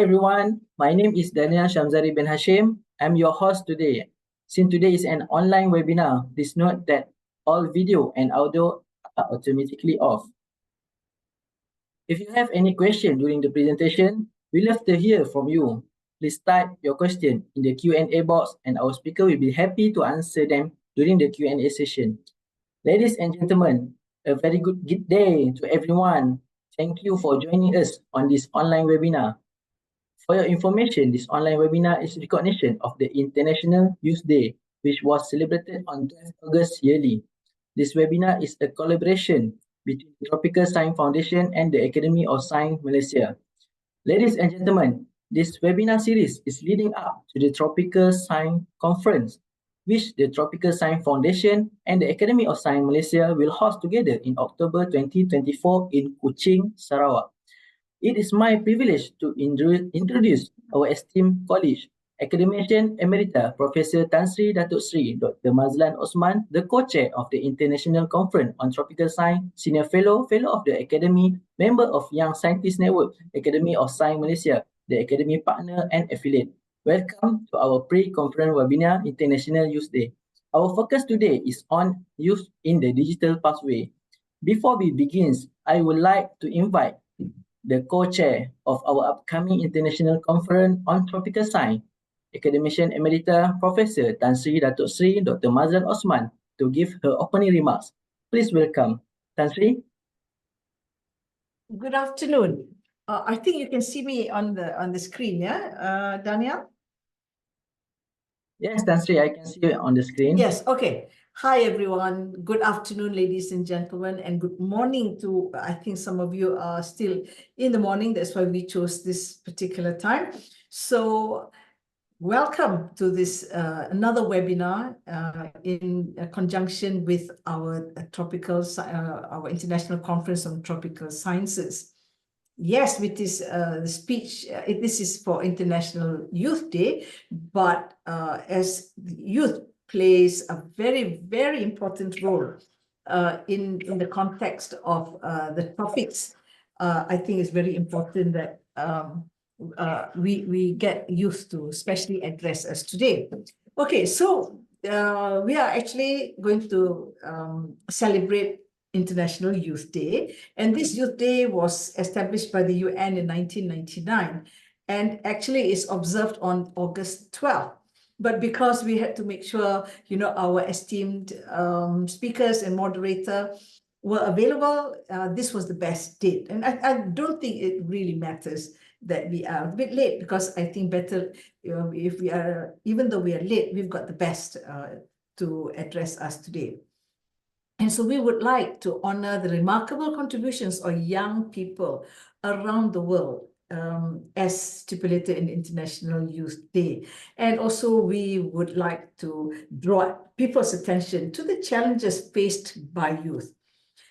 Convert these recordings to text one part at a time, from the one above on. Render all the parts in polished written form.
Hi everyone, my name is Daniel Shamzari bin Hashim. I'm your host today. Since today is an online webinar, please note that all video and audio are automatically off. If you have any question during the presentation, we love to hear from you. Please type your question in the Q&A box and our speaker will be happy to answer them during the Q&A session. Ladies and gentlemen, a very good day to everyone. Thank you for joining us on this online webinar. For your information, this online webinar is recognition of the International Youth Day, which was celebrated on 12 August yearly. This webinar is a collaboration between the Tropical Science Foundation and the Academy of Science Malaysia. Ladies and gentlemen, this webinar series is leading up to the Tropical Science Conference, which the Tropical Science Foundation and the Academy of Science Malaysia will host together in October 2024 in Kuching, Sarawak. It is my privilege to introduce our esteemed colleague, Academician Emerita, Professor Tan Sri Datuk Sri Dr. Mazlan Osman, the co-chair of the International Conference on Tropical Science, Senior Fellow, Fellow of the Academy, member of Young Scientist Network, Academy of Science Malaysia, the Academy partner and affiliate. Welcome to our pre-conference webinar, International Youth Day. Our focus today is on youth in the digital pathway. Before we begin, I would like to invite the co-chair of our upcoming International Conference on Tropical Science, Academician Emerita Professor Tan Sri Datuk Sri Dr. Mazlan Osman, to give her opening remarks. Please welcome Tan Sri. Good afternoon. I think you can see me on the screen, yeah, Daniel? Yes, Tan Sri, I can see you on the screen. Yes, okay. Hi, everyone. Good afternoon, ladies and gentlemen, and good morning to, I think some of you are still in the morning. That's why we chose this particular time. So welcome to this another webinar in conjunction with our our International Conference on Tropical Sciences. Yes, with this speech, this is for International Youth Day, but as youth plays a very, very important role in the context of the topics, I think it's very important that we get youth to especially address us today. Okay, so we are actually going to celebrate International Youth Day, and this Youth Day was established by the UN in 1999 and actually is observed on August 12th. But because we had to make sure, you know, our esteemed speakers and moderator were available, this was the best date. And I don't think it really matters that we are a bit late, because I think better, you know, if we are, even though we are late, we've got the best to address us today. And so we would like to honor the remarkable contributions of young people around the world as stipulated in International Youth Day. And also we would like to draw people's attention to the challenges faced by youth.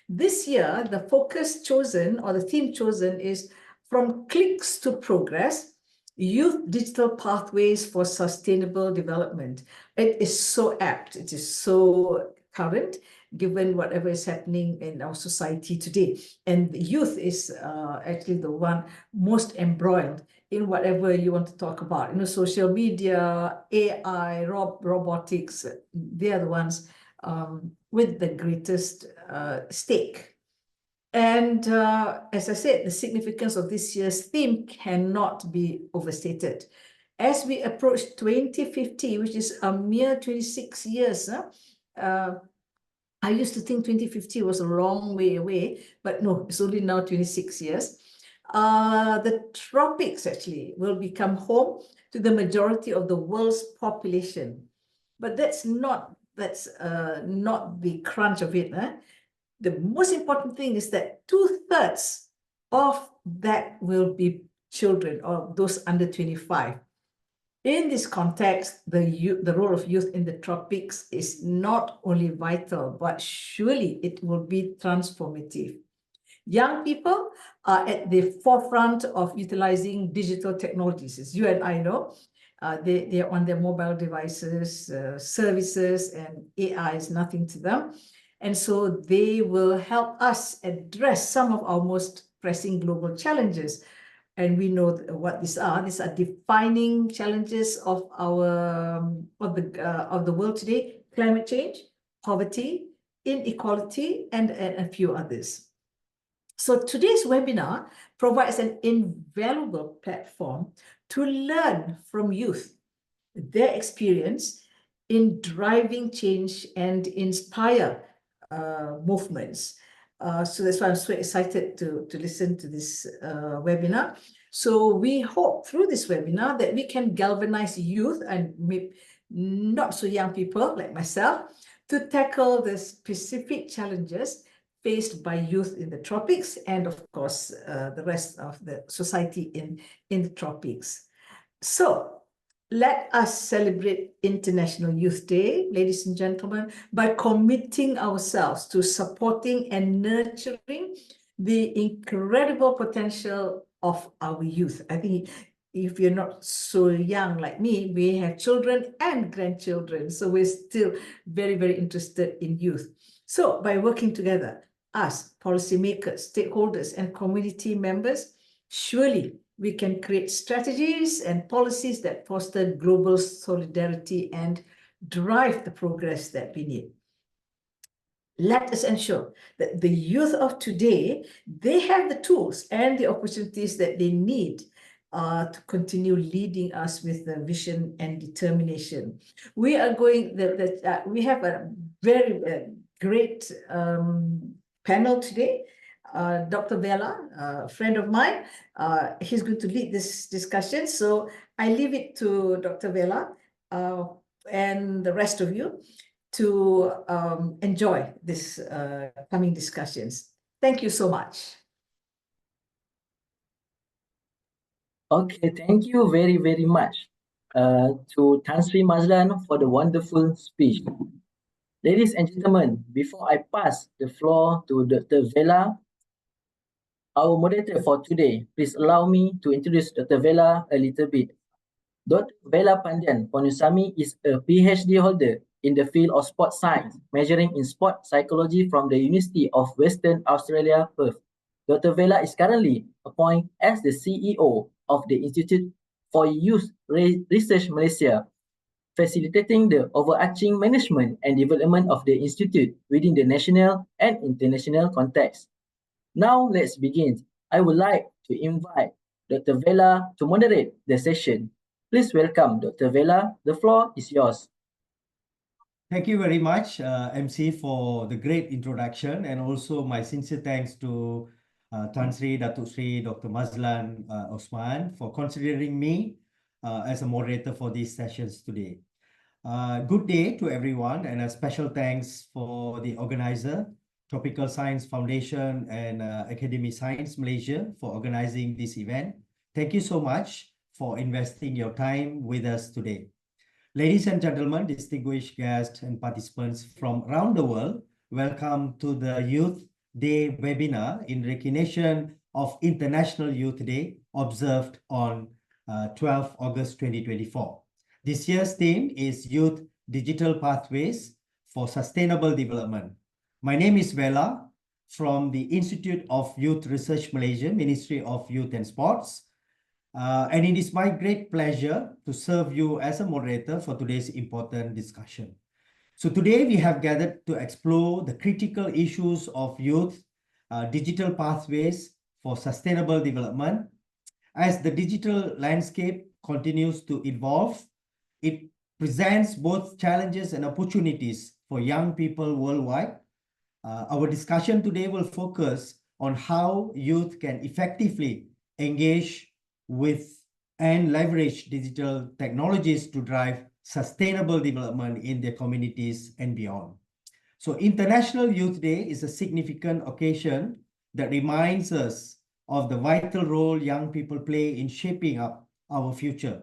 This year, the focus chosen, or the theme chosen, is From Clicks to Progress, Youth Digital Pathways for Sustainable Development. It is so apt, it is so current, given whatever is happening in our society today. And the youth is actually the one most embroiled in whatever you want to talk about. You know, social media, AI, robotics, they are the ones with the greatest stake. And as I said, the significance of this year's theme cannot be overstated. As we approach 2050, which is a mere 26 years, I used to think 2050 was a long way away, but no, it's only now 26 years. The tropics actually will become home to the majority of the world's population. But that's not the crunch of it. The most important thing is that 2/3 of that will be children, or those under 25. In this context, the role of youth in the tropics is not only vital, but surely it will be transformative. Young people are at the forefront of utilizing digital technologies, as you and I know. They are on their mobile devices, services, and AI is nothing to them. And so they will help us address some of our most pressing global challenges. and we know what these are. These are defining challenges of the world today: climate change, poverty, inequality, and a few others. So today's webinar provides an invaluable platform to learn from youth, their experience in driving change and inspire movements. So that's why I'm so excited to listen to this webinar. So we hope through this webinar that we can galvanize youth and maybe not so young people like myself to tackle the specific challenges faced by youth in the tropics and, of course, the rest of the society in the tropics. So let us celebrate International Youth Day, ladies and gentlemen, by committing ourselves to supporting and nurturing the incredible potential of our youth. I think if you're not so young like me, we have children and grandchildren, so we're still very, very interested in youth. So by working together, us, policymakers, stakeholders, and community members, surely we can create strategies and policies that foster global solidarity and drive the progress that we need. Let us ensure that the youth of today, they have the tools and the opportunities that they need to continue leading us with the vision and determination. We are going, we have a very great panel today. Dr. Vela, a friend of mine, he's going to lead this discussion. So I leave it to Dr. Vela and the rest of you to enjoy this coming discussions. Thank you so much. Okay, thank you very, very much to Tan Sri Mazlan for the wonderful speech. Ladies and gentlemen, before I pass the floor to Dr. Vela, our moderator for today, please allow me to introduce Dr. Vela a little bit. Dr. Vela Pandian Ponusami is a PhD holder in the field of sport science, measuring in sport psychology from the University of Western Australia, Perth. Dr. Vela is currently appointed as the CEO of the Institute for Youth Research Malaysia, facilitating the overarching management and development of the institute within the national and international context. Now let's begin. I would like to invite Dr. Vela to moderate the session. Please welcome Dr. Vela. The floor is yours. Thank you very much, MC, for the great introduction, and also my sincere thanks to Tan Sri, Datuk Sri, Dr. Mazlan Osman for considering me as a moderator for these sessions today. Good day to everyone, and a special thanks for the organizer, Tropical Science Foundation and Academy Science Malaysia, for organizing this event. Thank you so much for investing your time with us today. Ladies and gentlemen, distinguished guests and participants from around the world, welcome to the Youth Day webinar in recognition of International Youth Day observed on 12 August 2024. This year's theme is Youth Digital Pathways for Sustainable Development. My name is Vela from the Institute of Youth Research Malaysia, Ministry of Youth and Sports. And it is my great pleasure to serve you as a moderator for today's important discussion. So today we have gathered to explore the critical issues of youth, digital pathways for sustainable development. As the digital landscape continues to evolve, it presents both challenges and opportunities for young people worldwide. Our discussion today will focus on how youth can effectively engage with and leverage digital technologies to drive sustainable development in their communities and beyond. So International Youth Day is a significant occasion that reminds us of the vital role young people play in shaping up our future.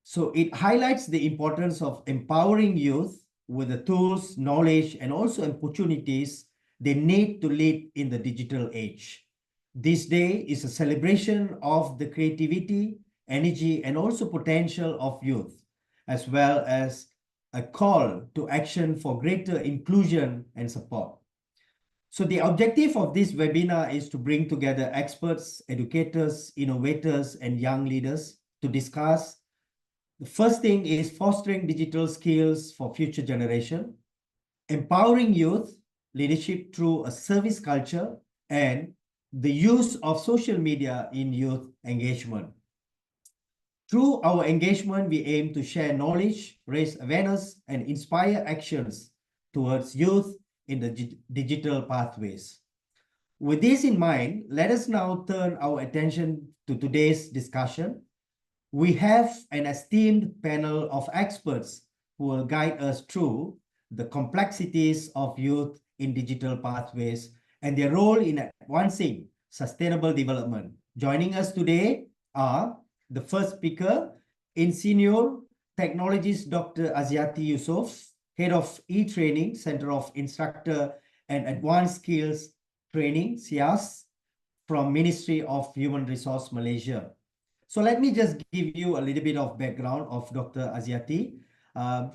So it highlights the importance of empowering youth with the tools, knowledge, and also opportunities they need to lead in the digital age. This day is a celebration of the creativity, energy, and also potential of youth, as well as a call to action for greater inclusion and support. So the objective of this webinar is to bring together experts, educators, innovators, and young leaders to discuss. The first thing is fostering digital skills for future generation, empowering youth leadership through a service culture, and the use of social media in youth engagement. Through our engagement, we aim to share knowledge, raise awareness, and inspire actions towards youth in the digital pathways. With this in mind, let us now turn our attention to today's discussion. We have an esteemed panel of experts who will guide us through the complexities of youth in digital pathways and their role in advancing sustainable development. Joining us today are the first speaker, Insinyur Technologist Dr. Aziati Yusof, Head of E-Training, Center of Instructor and Advanced Skills Training, SIAS, from Ministry of Human Resource Malaysia. So let me just give you a little bit of background of Dr. Aziati.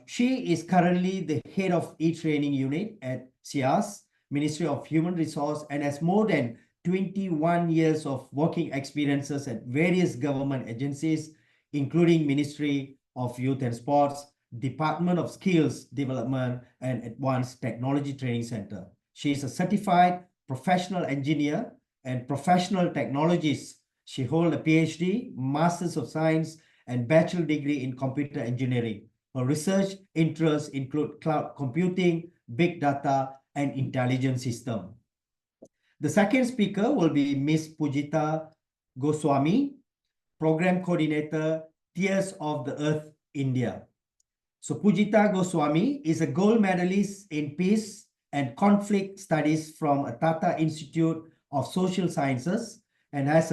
She is currently the head of e-training unit at SIAS, Ministry of Human Resource, and has more than 21 years of working experiences at various government agencies, including Ministry of Youth and Sports, Department of Skills Development, and Advanced Technology Training Center. She is a certified professional engineer and professional technologist. She holds a PhD, Masters of Science, and Bachelor degree in Computer Engineering. Her research interests include cloud computing, big data, and intelligent system. The second speaker will be Ms. Pujita Goswami, Program Coordinator, Tears of the Earth, India. So Pujita Goswami is a gold medalist in peace and conflict studies from a Tata Institute of Social Sciences and has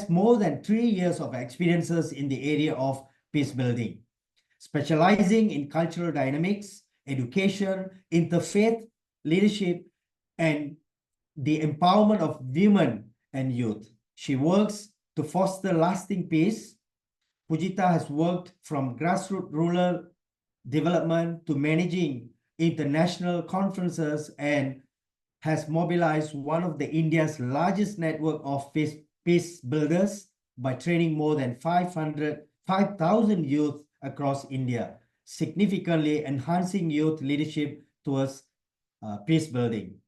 more than 3 years of experiences in the area of peace building, specializing in cultural dynamics, education, interfaith leadership, and the empowerment of women and youth. She works to foster lasting peace. Pujita has worked from grassroots rural development to managing international conferences and has mobilized one of India's largest network of peace builders by training more than 5,000 youth across India, significantly enhancing youth leadership towards peace building.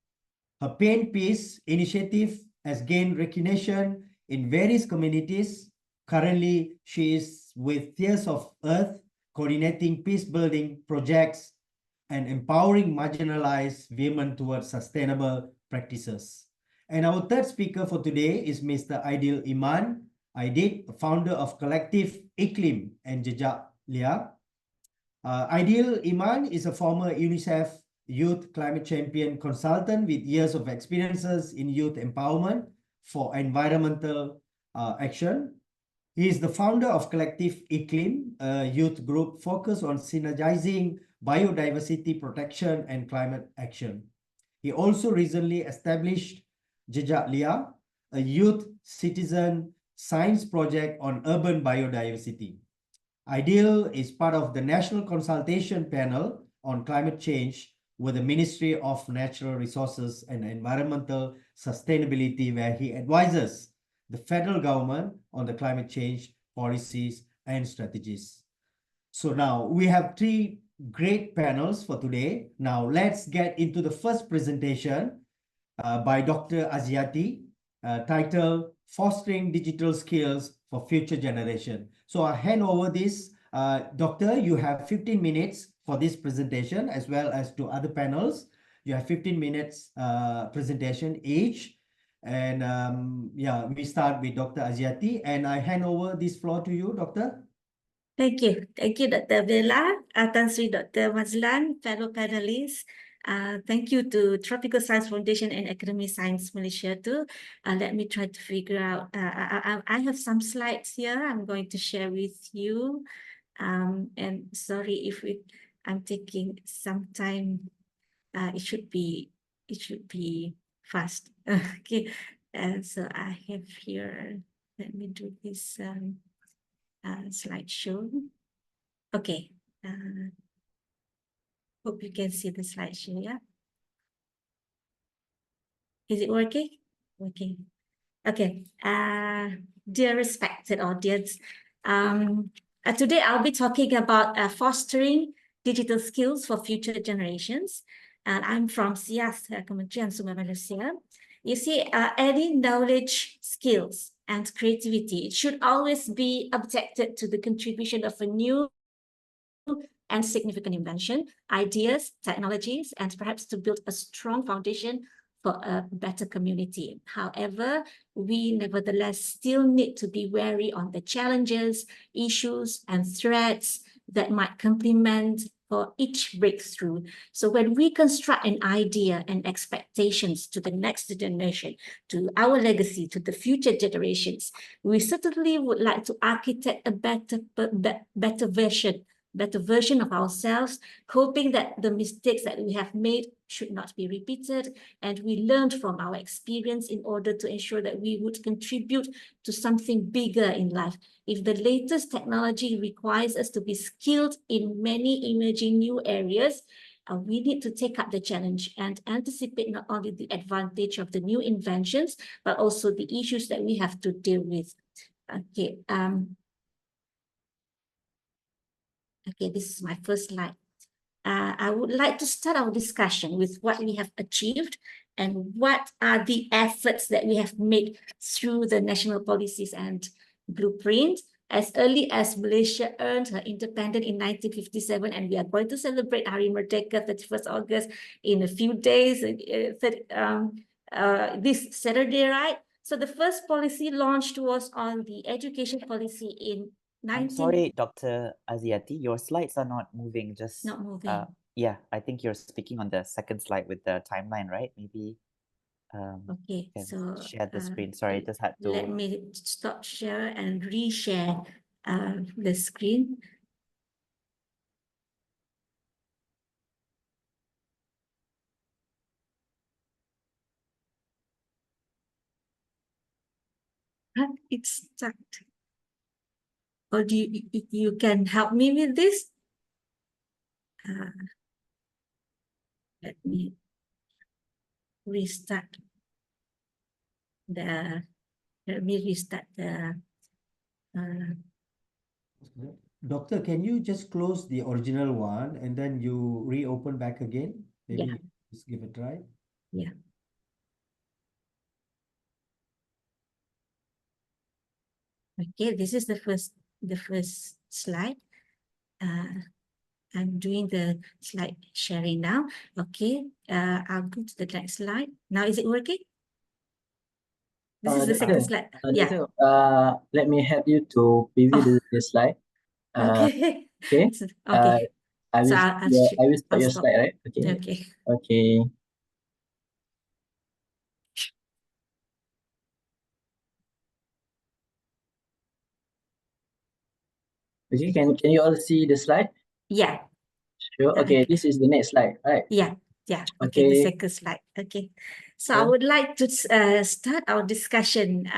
Her Pain Peace initiative has gained recognition in various communities. Currently, she is with Tears of Earth, coordinating peace building projects and empowering marginalized women towards sustainable practices. And our third speaker for today is Mr. Aidil Iman. Aidil, founder of Collective Iklim and Jejak Lia. Aidil Iman is a former UNICEF Youth Climate Champion consultant with years of experiences in youth empowerment for environmental action. He is the founder of Collective Iklim, a youth group focused on synergizing biodiversity protection and climate action. He also recently established Jejak Lia, a youth citizen science project on urban biodiversity. Aidil is part of the National Consultation Panel on Climate Change with the Ministry of Natural Resources and Environmental Sustainability, where he advises the federal government on the climate change policies and strategies. So now we have 3 great panels for today. Now let's get into the first presentation by Dr. Aziati, titled Fostering Digital Skills for Future Generation. So I hand over this. Doctor, you have 15 minutes for this presentation as well as to other panels. You have 15 minutes presentation each. And yeah, we start with Dr. Aziati, and I hand over this floor to you, Doctor. Thank you. Thank you, Dr. Bella, Tan Sri Dr. Mazlan, fellow panelists. Thank you to Tropical Science Foundation and Academy Science Malaysia too. Let me try to figure out, I have some slides here I'm going to share with you. And sorry if I'm taking some time. It should be fast. Okay. So I have here, let me do this slideshow. Okay. Hope you can see the slideshow, yeah? Is it working? Working. Okay. Dear respected audience, today I'll be talking about fostering digital skills for future generations. And I'm from SIAS, Kementerian Sumber Manusia. You see, any knowledge, skills, and creativity should always be objected to the contribution of a new and significant invention, ideas, technologies, and perhaps to build a strong foundation for a better community. However, we nevertheless still need to be wary on the challenges, issues, and threats that might complement for each breakthrough. So when we construct an idea and expectations to the next generation, to our legacy, to the future generations, we certainly would like to architect a better version of ourselves, hoping that the mistakes that we have made should not be repeated, and we learned from our experience in order to ensure that we would contribute to something bigger in life. If the latest technology requires us to be skilled in many emerging new areas, we need to take up the challenge and anticipate not only the advantage of the new inventions, but also the issues that we have to deal with. Okay, okay, this is my first slide. I would like to start our discussion with what we have achieved and what are the efforts that we have made through the national policies and blueprint. As early as Malaysia earned her independence in 1957, and we are going to celebrate Hari Merdeka 31st August in a few days, this Saturday, right? So the first policy launched was on the education policy in I'm sorry, Dr. Aziati, your slides are not moving. Just not moving. yeah, I think you're speaking on the second slide with the timeline, right? Maybe Okay, can so share the screen. Sorry, just had to. let me stop share and reshare the screen. It's stuck. Or do you can help me with this? Let me restart the. Let me restart the. Doctor, can you just close the original one and then you reopen back again? Maybe Yeah. just give it a try. Yeah. Okay, this is the first slide. I'm doing the slide sharing now. Okay, I'll go to the next slide. Now, is it working? This is the second slide. Yeah. Let me help you to preview the slide. Okay. Okay. Okay. I will, So I will start I'll your stop. slide, right? Okay. Okay. Okay. Okay, can you all see the slide? Yeah. Sure. Okay, Okay. this is the next slide, right? Yeah. Yeah. Okay, the Okay. second slide. Okay. So I Sure. would like to start our discussion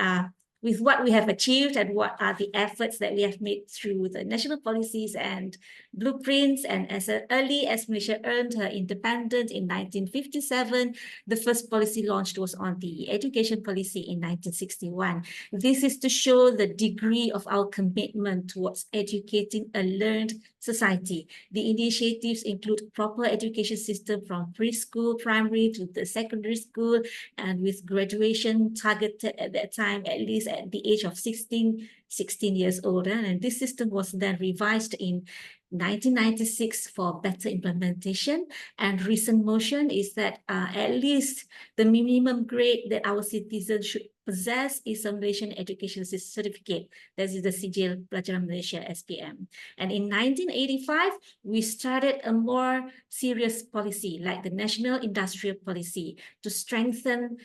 with what we have achieved and what are the efforts that we have made through the national policies and blueprints. And as early as Malaysia earned her independence in 1957, the first policy launched was on the education policy in 1961. This is to show the degree of our commitment towards educating a learned society. The initiatives include proper education system from preschool, primary to the secondary school, and with graduation targeted at that time at least at the age of 16 years old. And this system was then revised in 1996 for better implementation. And recent motion is that at least the minimum grade that our citizens should possess is a Malaysian Education Certificate. That is the Sijil Pelajaran Malaysia, SPM. And in 1985, we started a more serious policy like the National Industrial Policy to strengthen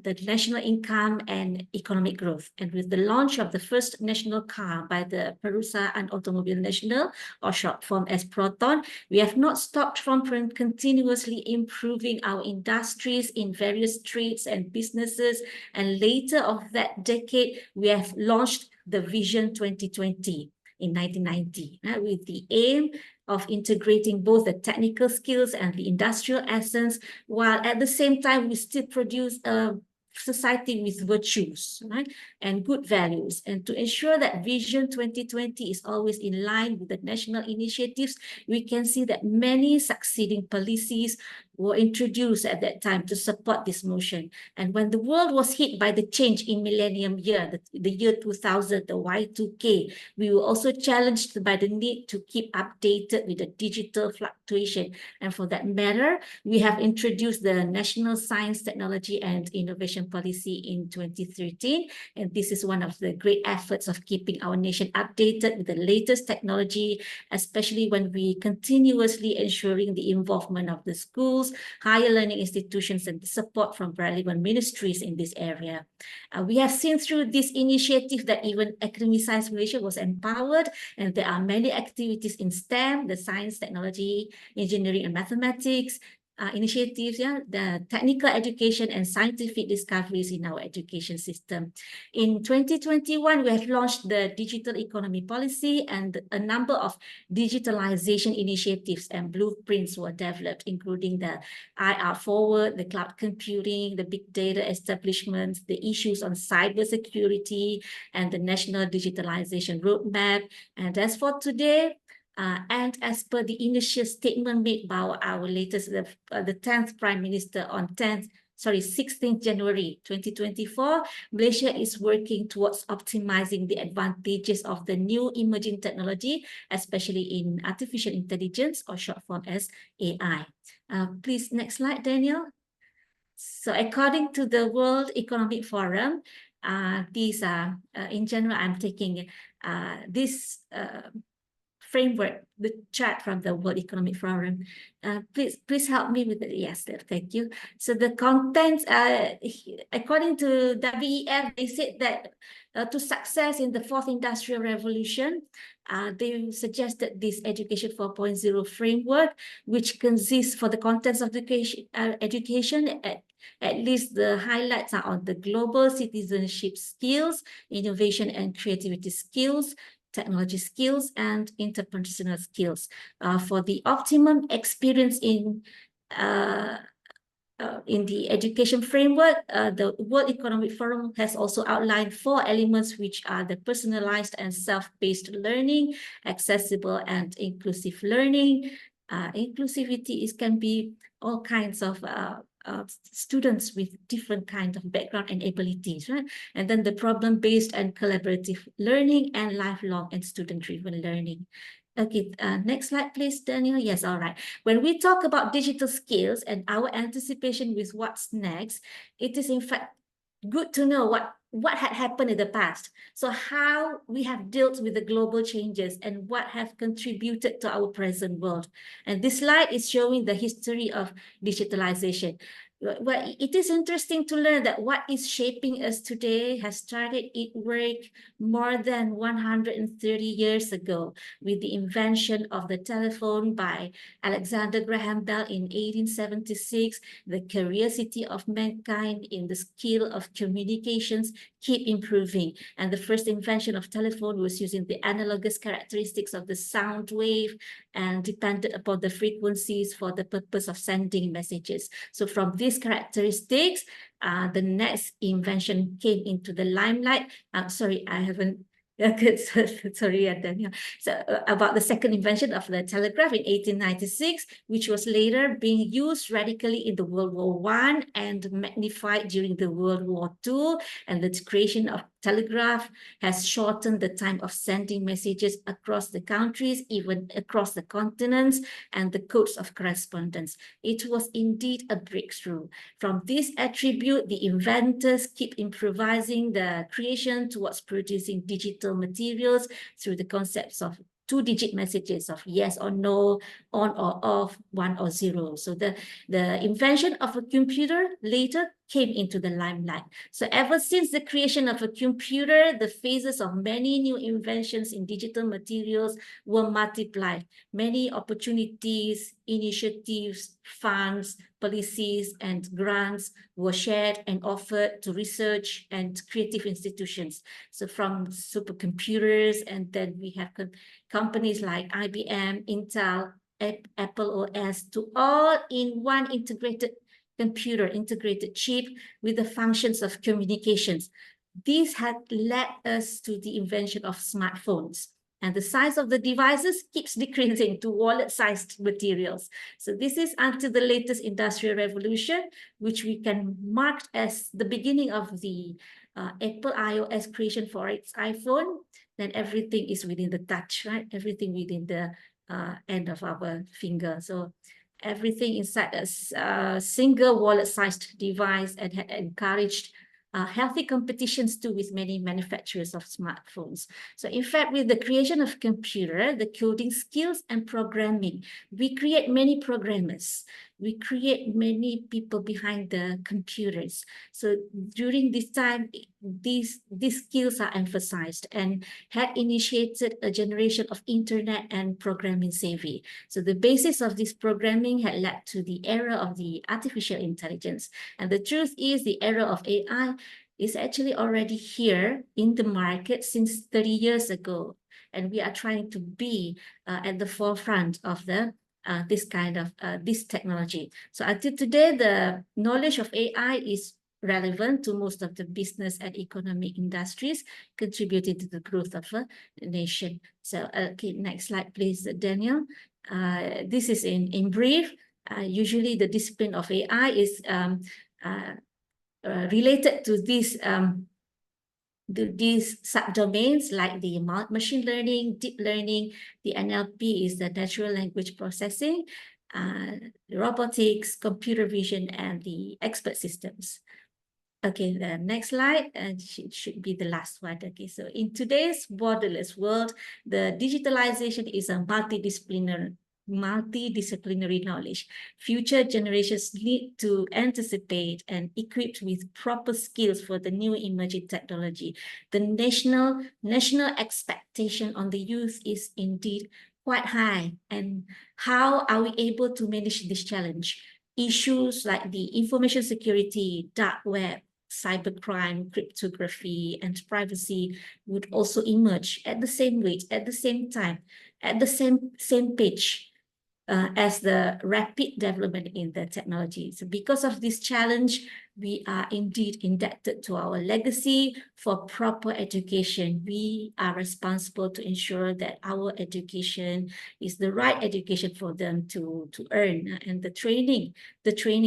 the national income and economic growth. And with the launch of the first national car by the Perusahaan Automobile Nasional, or short form as Proton, we have not stopped from continuously improving our industries in various trades and businesses. And later of that decade, we have launched the Vision 2020 in 1990 with the aim of integrating both the technical skills and the industrial essence, while at the same time we still produce a society with virtues, right, and good values. And to ensure that Vision 2020 is always in line with the national initiatives, we can see that many succeeding policies were introduced at that time to support this motion. And when the world was hit by the change in millennium year, the year 2000, the Y2K, we were also challenged by the need to keep updated with the digital fluctuation. And for that matter, we have introduced the National Science, Technology and Innovation Policy in 2013. And this is one of the great efforts of keeping our nation updated with the latest technology, especially when we continuously ensuring the involvement of the schools, higher learning institutions, and the support from relevant ministries in this area. We have seen through this initiative that even Academy Science Malaysia was empowered, and there are many activities in STEM, the science, technology, engineering, and mathematics, initiatives, the technical education and scientific discoveries in our education system. In 2021, we have launched the digital economy policy, and a number of digitalization initiatives and blueprints were developed, including the IR Forward, the cloud computing, the big data establishments, the issues on cybersecurity, and the national digitalization roadmap. And as for today, and as per the initial statement made by our latest, the 10th Prime Minister on 16th January 2024, Malaysia is working towards optimizing the advantages of the new emerging technology, especially in artificial intelligence, or short form as AI. Please, next slide, Daniel. So according to the World Economic Forum, these are, in general, I'm taking this framework, the chart from the World Economic Forum. Please help me with it. Yes, thank you. So the contents, according to WEF, they said that to success in the fourth industrial revolution, they suggested this Education 4.0 framework, which consists for the contents of education, at least the highlights are on the global citizenship skills, innovation and creativity skills, technology skills, and interpersonal skills. For the optimum experience in the education framework, the World Economic Forum has also outlined 4 elements, which are the personalized and self-paced learning, accessible and inclusive learning. Inclusivity can be all kinds of students with different kinds of background and abilities, right? And then the problem-based and collaborative learning, and lifelong and student-driven learning. Okay, next slide, please, Daniel. Yes, all right. When we talk about digital skills and our anticipation with what's next, it is in fact good to know what had happened in the past. So how we have dealt with the global changes and what have contributed to our present world. And this slide is showing the history of digitalization. Well, it is interesting to learn that what is shaping us today has started its work more than 130 years ago with the invention of the telephone by Alexander Graham Bell in 1876. The curiosity of mankind in the skill of communications keep improving. And the first invention of telephone was using the analogous characteristics of the sound wave and depended upon the frequencies for the purpose of sending messages. So from these characteristics, the next invention came into the limelight. Sorry, I haven't. Sorry, Daniel. So about the second invention of the telegraph in 1896, which was later being used radically in the World War I and magnified during the World War II. And the creation of telegraph has shortened the time of sending messages across the countries, even across the continents, and the codes of correspondence. It was indeed a breakthrough. From this attribute, the inventors keep improvising the creation towards producing digital materials through the concepts of 2-digit messages of yes or no, on or off, 1 or 0. So the invention of a computer later came into the limelight. So ever since the creation of a computer, the phases of many new inventions in digital materials were multiplied. Many opportunities, initiatives, funds, policies, and grants were shared and offered to research and creative institutions. So from supercomputers, and then we have companies like IBM, Intel, Apple OS, to all in one integrated computer, integrated chip with the functions of communications. This had led us to the invention of smartphones. And the size of the devices keeps decreasing to wallet-sized materials. So this is until the latest industrial revolution, which we can mark as the beginning of the Apple iOS creation for its iPhone. Then everything is within the touch, right? Everything within the end of our finger. So everything inside a single wallet-sized device, and had encouraged healthy competitions too with many manufacturers of smartphones. So in fact, with the creation of computer, the coding skills and programming, we create many programmers. We create many people behind the computers. So during this time, these skills are emphasized and had initiated a generation of internet and programming savvy. So the basis of this programming had led to the era of the artificial intelligence. And the truth is, the era of AI is actually already here in the market since 30 years ago. And we are trying to be at the forefront of this kind of this technology. So until today, the knowledge of AI is relevant to most of the business and economic industries, contributing to the growth of a nation. So, okay, next slide, please, Daniel. This is in brief. Usually, the discipline of AI is related to these subdomains like the machine learning, deep learning. The NLP is the natural language processing, robotics, computer vision, and the expert systems. Okay, the next slide, and should be the last one. Okay, so in today's borderless world, the digitalization is a multidisciplinary knowledge. Future generations need to anticipate and equipped with proper skills for the new emerging technology. The national expectation on the youth is indeed quite high. And how are we able to manage this challenge? Issues like the information security, dark web, cybercrime, cryptography, and privacy would also emerge at the same rate, at the same time, at the same pitch as the rapid development in the technology. So because of this challenge, we are indeed indebted to our legacy for proper education. We are responsible to ensure that our education is the right education for them to earn, and the training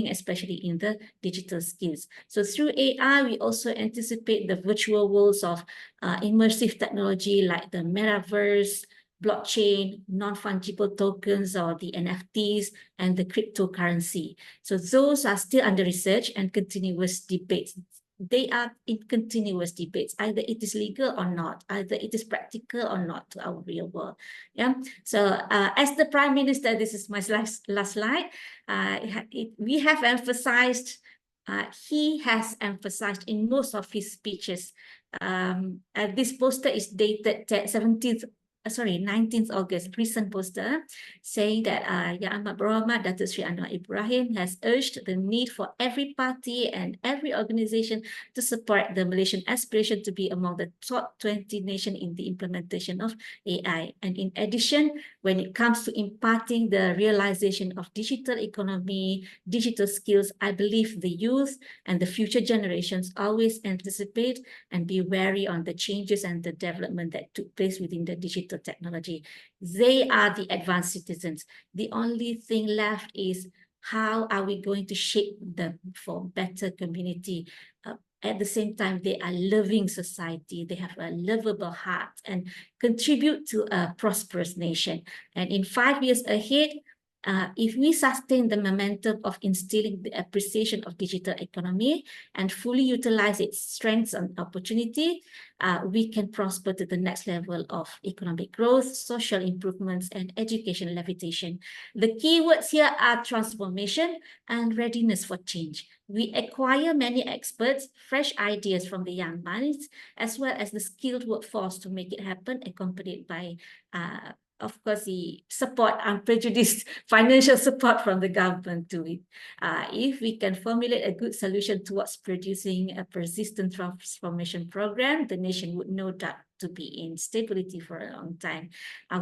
especially in the digital skills. So through AI, we also anticipate the virtual worlds of immersive technology like the metaverse, blockchain, non-fungible tokens, or the NFTs, and the cryptocurrency. So those are still under research and continuous debates. They are in continuous debates. Either it is legal or not, either it is practical or not to our real world. Yeah. So as the Prime Minister, this is my last slide. We have emphasized, he has emphasized in most of his speeches. This poster is dated 19th August, recent poster saying that Yang Amat Berhormat Datuk Seri Anwar Ibrahim has urged the need for every party and every organization to support the Malaysian aspiration to be among the top 20 nations in the implementation of AI. And in addition, when it comes to imparting the realization of digital economy, digital skills, I believe the youth and the future generations always anticipate and be wary on the changes and the development that took place within the digital technology. They are the advanced citizens. The only thing left is how are we going to shape them for better community? At the same time, they are loving society. They have a lovable heart and contribute to a prosperous nation. And in 5 years ahead, If we sustain the momentum of instilling the appreciation of digital economy and fully utilize its strengths and opportunity, we can prosper to the next level of economic growth, social improvements, and education levitation. The key words here are transformation and readiness for change. We acquire many experts, fresh ideas from the young minds, as well as the skilled workforce to make it happen, accompanied by of course, the support, unprejudiced financial support from the government to it. If we can formulate a good solution towards producing a persistent transformation program, the nation would no doubt to be in stability for a long time.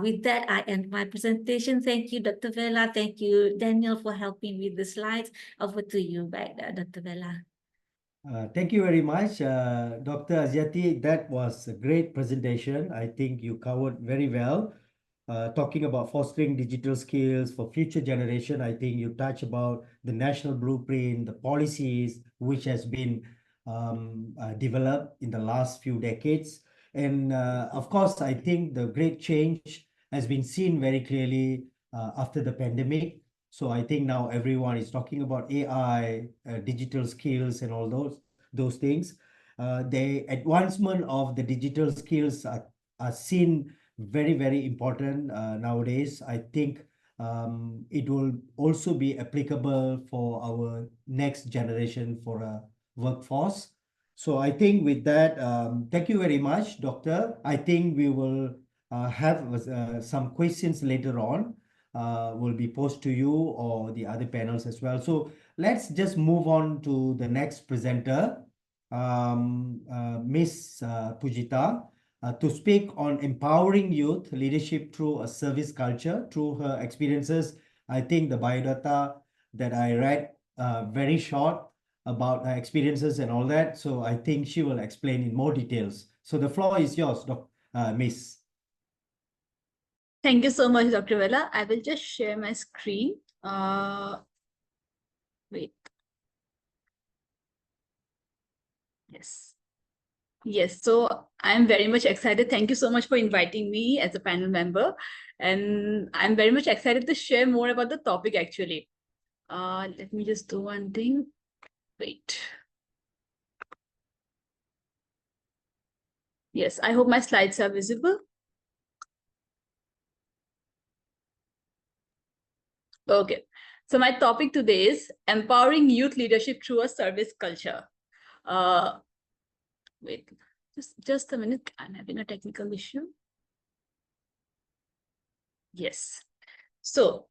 With that, I end my presentation. Thank you, Dr. Vela. Thank you, Daniel, for helping with the slides. Over to you, Dr. Vela. Thank you very much, Dr. Aziati. That was a great presentation. I think you covered very well. Talking about fostering digital skills for future generation, I think you touch about the national blueprint, the policies which has been developed in the last few decades. And of course, I think the great change has been seen very clearly after the pandemic. So I think now everyone is talking about AI, digital skills and all those things. The advancement of the digital skills are seen very, very important nowadays. I think it will also be applicable for our next generation for a workforce. So I think with that, thank you very much, Doctor. I think we will have some questions later on will be posed to you or the other panels as well. So let's just move on to the next presenter, Miss Pujita. To speak on empowering youth leadership through a service culture. Through her experiences, I think the biodata that I read very short about her experiences and all that. So I think she will explain in more details. So the floor is yours, Miss. Thank you so much, Dr. Vela. I will just share my screen. Wait. Yes. Yes, so I'm very much excited. Thank you so much for inviting me as a panel member. And I'm very much excited to share more about the topic actually. Let me just do one thing. Wait. Yes, I hope my slides are visible. Okay, so my topic today is empowering youth leadership through a service culture. Wait, just a minute. I'm having a technical issue. Yes. So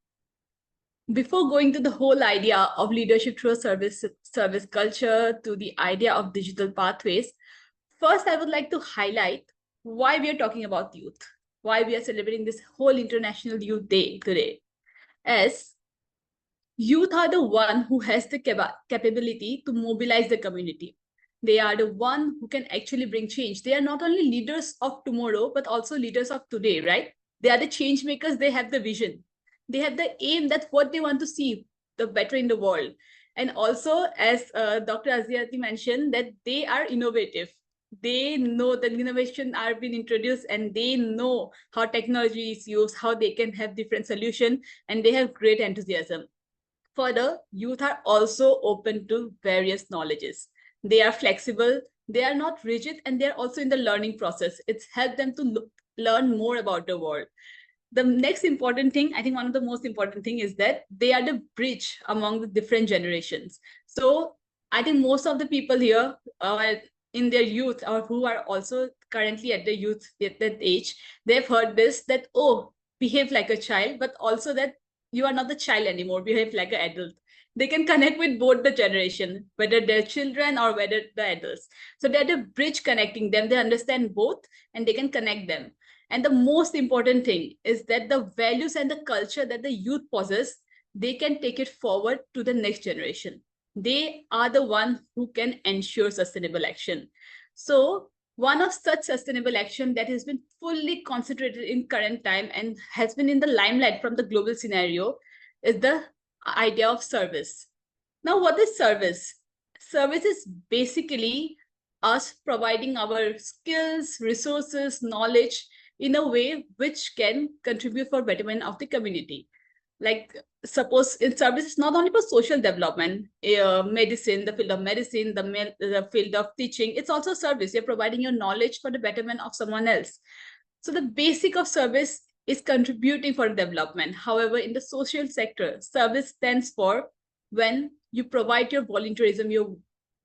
before going to the whole idea of leadership through a service culture to the idea of digital pathways, first I would like to highlight why we are talking about youth, why we are celebrating this whole International Youth Day today. As youth are the one who has the capability to mobilize the community. They are the one who can actually bring change. They are not only leaders of tomorrow, but also leaders of today, right? They are the change makers. They have the vision. They have the aim that what they want to see, the better in the world. And also, as Dr. Aziati mentioned, that they are innovative. They know that innovation are being introduced and they know how technology is used, how they can have different solutions, and they have great enthusiasm. Further, youth are also open to various knowledges. They are flexible, they are not rigid, and they're also in the learning process. It's helped them to learn more about the world. The next important thing, I think one of the most important thing is that they are the bridge among the different generations. So I think most of the people here in their youth or who are also currently at the youth at that age, they've heard this, that, oh, behave like a child, but also that you are not the child anymore, behave like an adult. They can connect with both the generation, whether they're children or whether the adults. So they're the bridge connecting them. They understand both and they can connect them. And the most important thing is that the values and the culture that the youth possess, they can take it forward to the next generation. They are the one who can ensure sustainable action. So one of such sustainable action that has been fully concentrated in current time and has been in the limelight from the global scenario is the idea of service. Now, what is service? Service is basically us providing our skills, resources, knowledge in a way which can contribute for betterment of the community. Like suppose in service is not only for social development, medicine, the field of medicine, the field of teaching, it's also service. You're providing your knowledge for the betterment of someone else. So the basic of service is contributing for development. However, in the social sector, service stands for when you provide your volunteerism,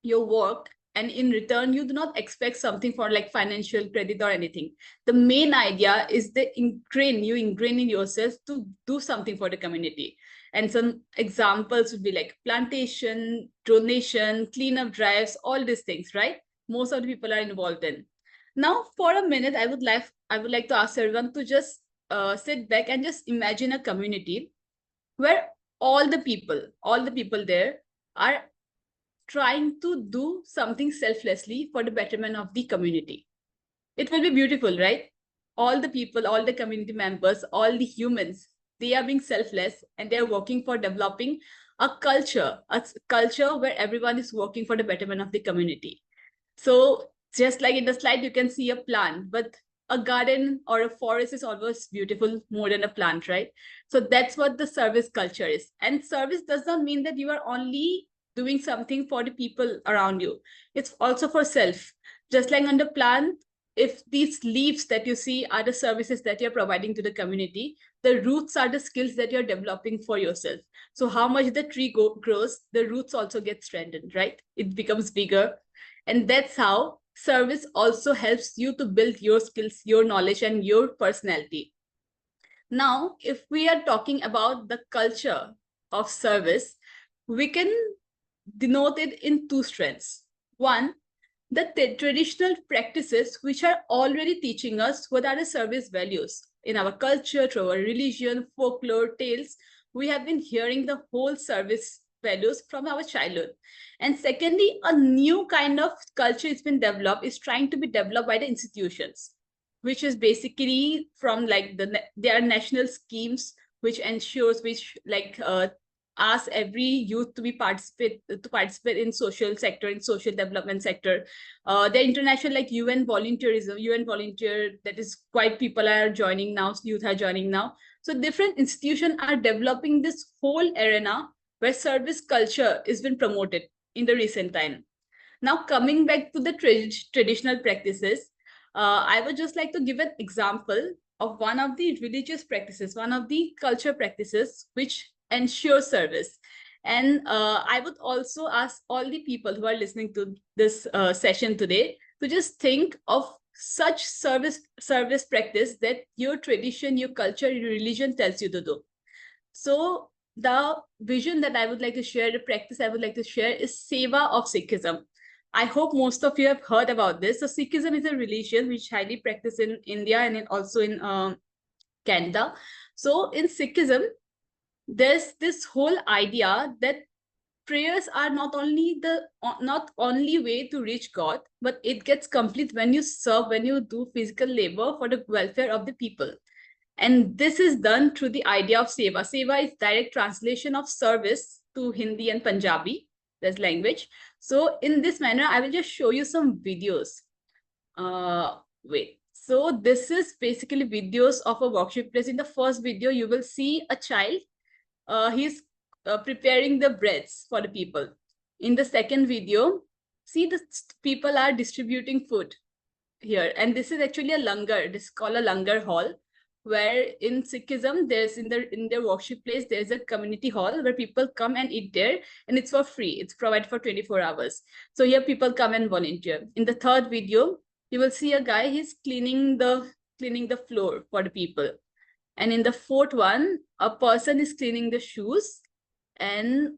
your work, and in return, you do not expect something for like financial credit or anything. The main idea is you ingrain in yourself to do something for the community. And some examples would be like plantation, donation, cleanup drives, all these things, right? Most of the people are involved in. Now, for a minute, I would like to ask everyone to just sit back and just imagine a community where all the people there are trying to do something selflessly for the betterment of the community. It will be beautiful, right? All the people, all the community members, all the humans, they are being selfless and they're working for developing a culture where everyone is working for the betterment of the community. So just like in the slide, you can see a plant, but a garden or a forest is always beautiful more than a plant, right? So that's what the service culture is. And service does not mean that you are only doing something for the people around you. It's also for self. Just like on the plant, if these leaves that you see are the services that you're providing to the community, the roots are the skills that you're developing for yourself. So how much the tree grows, the roots also get strengthened, right? It becomes bigger. And that's how service also helps you to build your skills, your knowledge, and your personality. Now, if we are talking about the culture of service, we can denote it in two strands. One, the traditional practices which are already teaching us what are the service values. In our culture, through our religion, folklore, tales, we have been hearing the whole service values from our childhood. And secondly, a new kind of culture has been developed, is trying to be developed by the institutions, which is basically from like there are national schemes which ensures, ask every youth to participate in social sector, in social development sector. The international like UN volunteerism, UN volunteer, that is quite people are joining now, youth are joining now. So different institutions are developing this whole arena where service culture has been promoted in the recent time. Now coming back to the traditional practices, I would just like to give an example of one of the religious practices, one of the culture practices which ensure service. And I would also ask all the people who are listening to this session today to just think of such service practice that your tradition, your culture, your religion tells you to do. So the vision that I would like to share, the practice I would like to share is Seva of Sikhism. I hope most of you have heard about this. So Sikhism is a religion which highly practiced in India and also in Canada. So in Sikhism, there's this whole idea that prayers are not only way to reach God, but it gets complete when you serve, when you do physical labor for the welfare of the people. And this is done through the idea of Seva. Seva is direct translation of service to Hindi and Punjabi, that's language. So in this manner, I will just show you some videos. Wait. So this is basically videos of a workshop place. In the first video, you will see a child. He's preparing the breads for the people. In the second video, see the people are distributing food here. And this is actually a langar. This is called a langar hall, where in Sikhism, there's in their worship place, there's a community hall where people come and eat there, and it's for free. It's provided for 24 hours. So here people come and volunteer. In the third video, you will see a guy, he's cleaning the floor for the people. And in the fourth one, a person is cleaning the shoes. And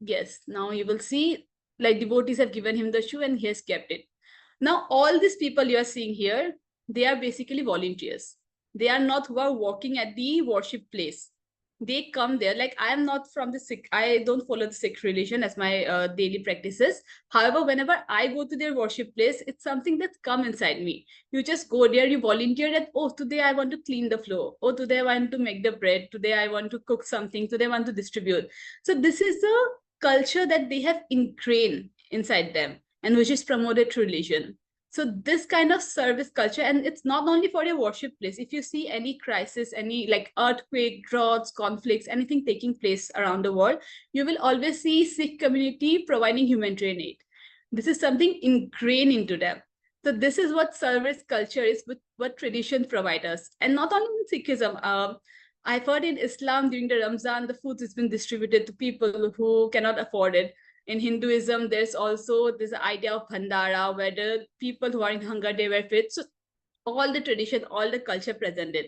yes, now you will see like devotees have given him the shoe and he has kept it. Now, all these people you are seeing here, they are basically volunteers. They are not who are working at the worship place. They come there. Like I am not from the Sikh, I don't follow the Sikh religion as my daily practices. However, whenever I go to their worship place, it's something that's come inside me. You just go there, you volunteer that, oh, today I want to clean the floor. Oh, today I want to make the bread. Today I want to cook something. Today I want to distribute. So this is a culture that they have ingrained inside them and which is promoted through religion. So this kind of service culture, and it's not only for your worship place. If you see any crisis, any like earthquake, droughts, conflicts, anything taking place around the world, you will always see Sikh community providing humanitarian aid. This is something ingrained into them. So this is what service culture is, with what tradition provide us. And not only in Sikhism, I've heard in Islam during the Ramzan, the food has been distributed to people who cannot afford it. In Hinduism, there's also this idea of Bhandara, where the people who are in hunger, they were fed. So all the tradition, all the culture presented.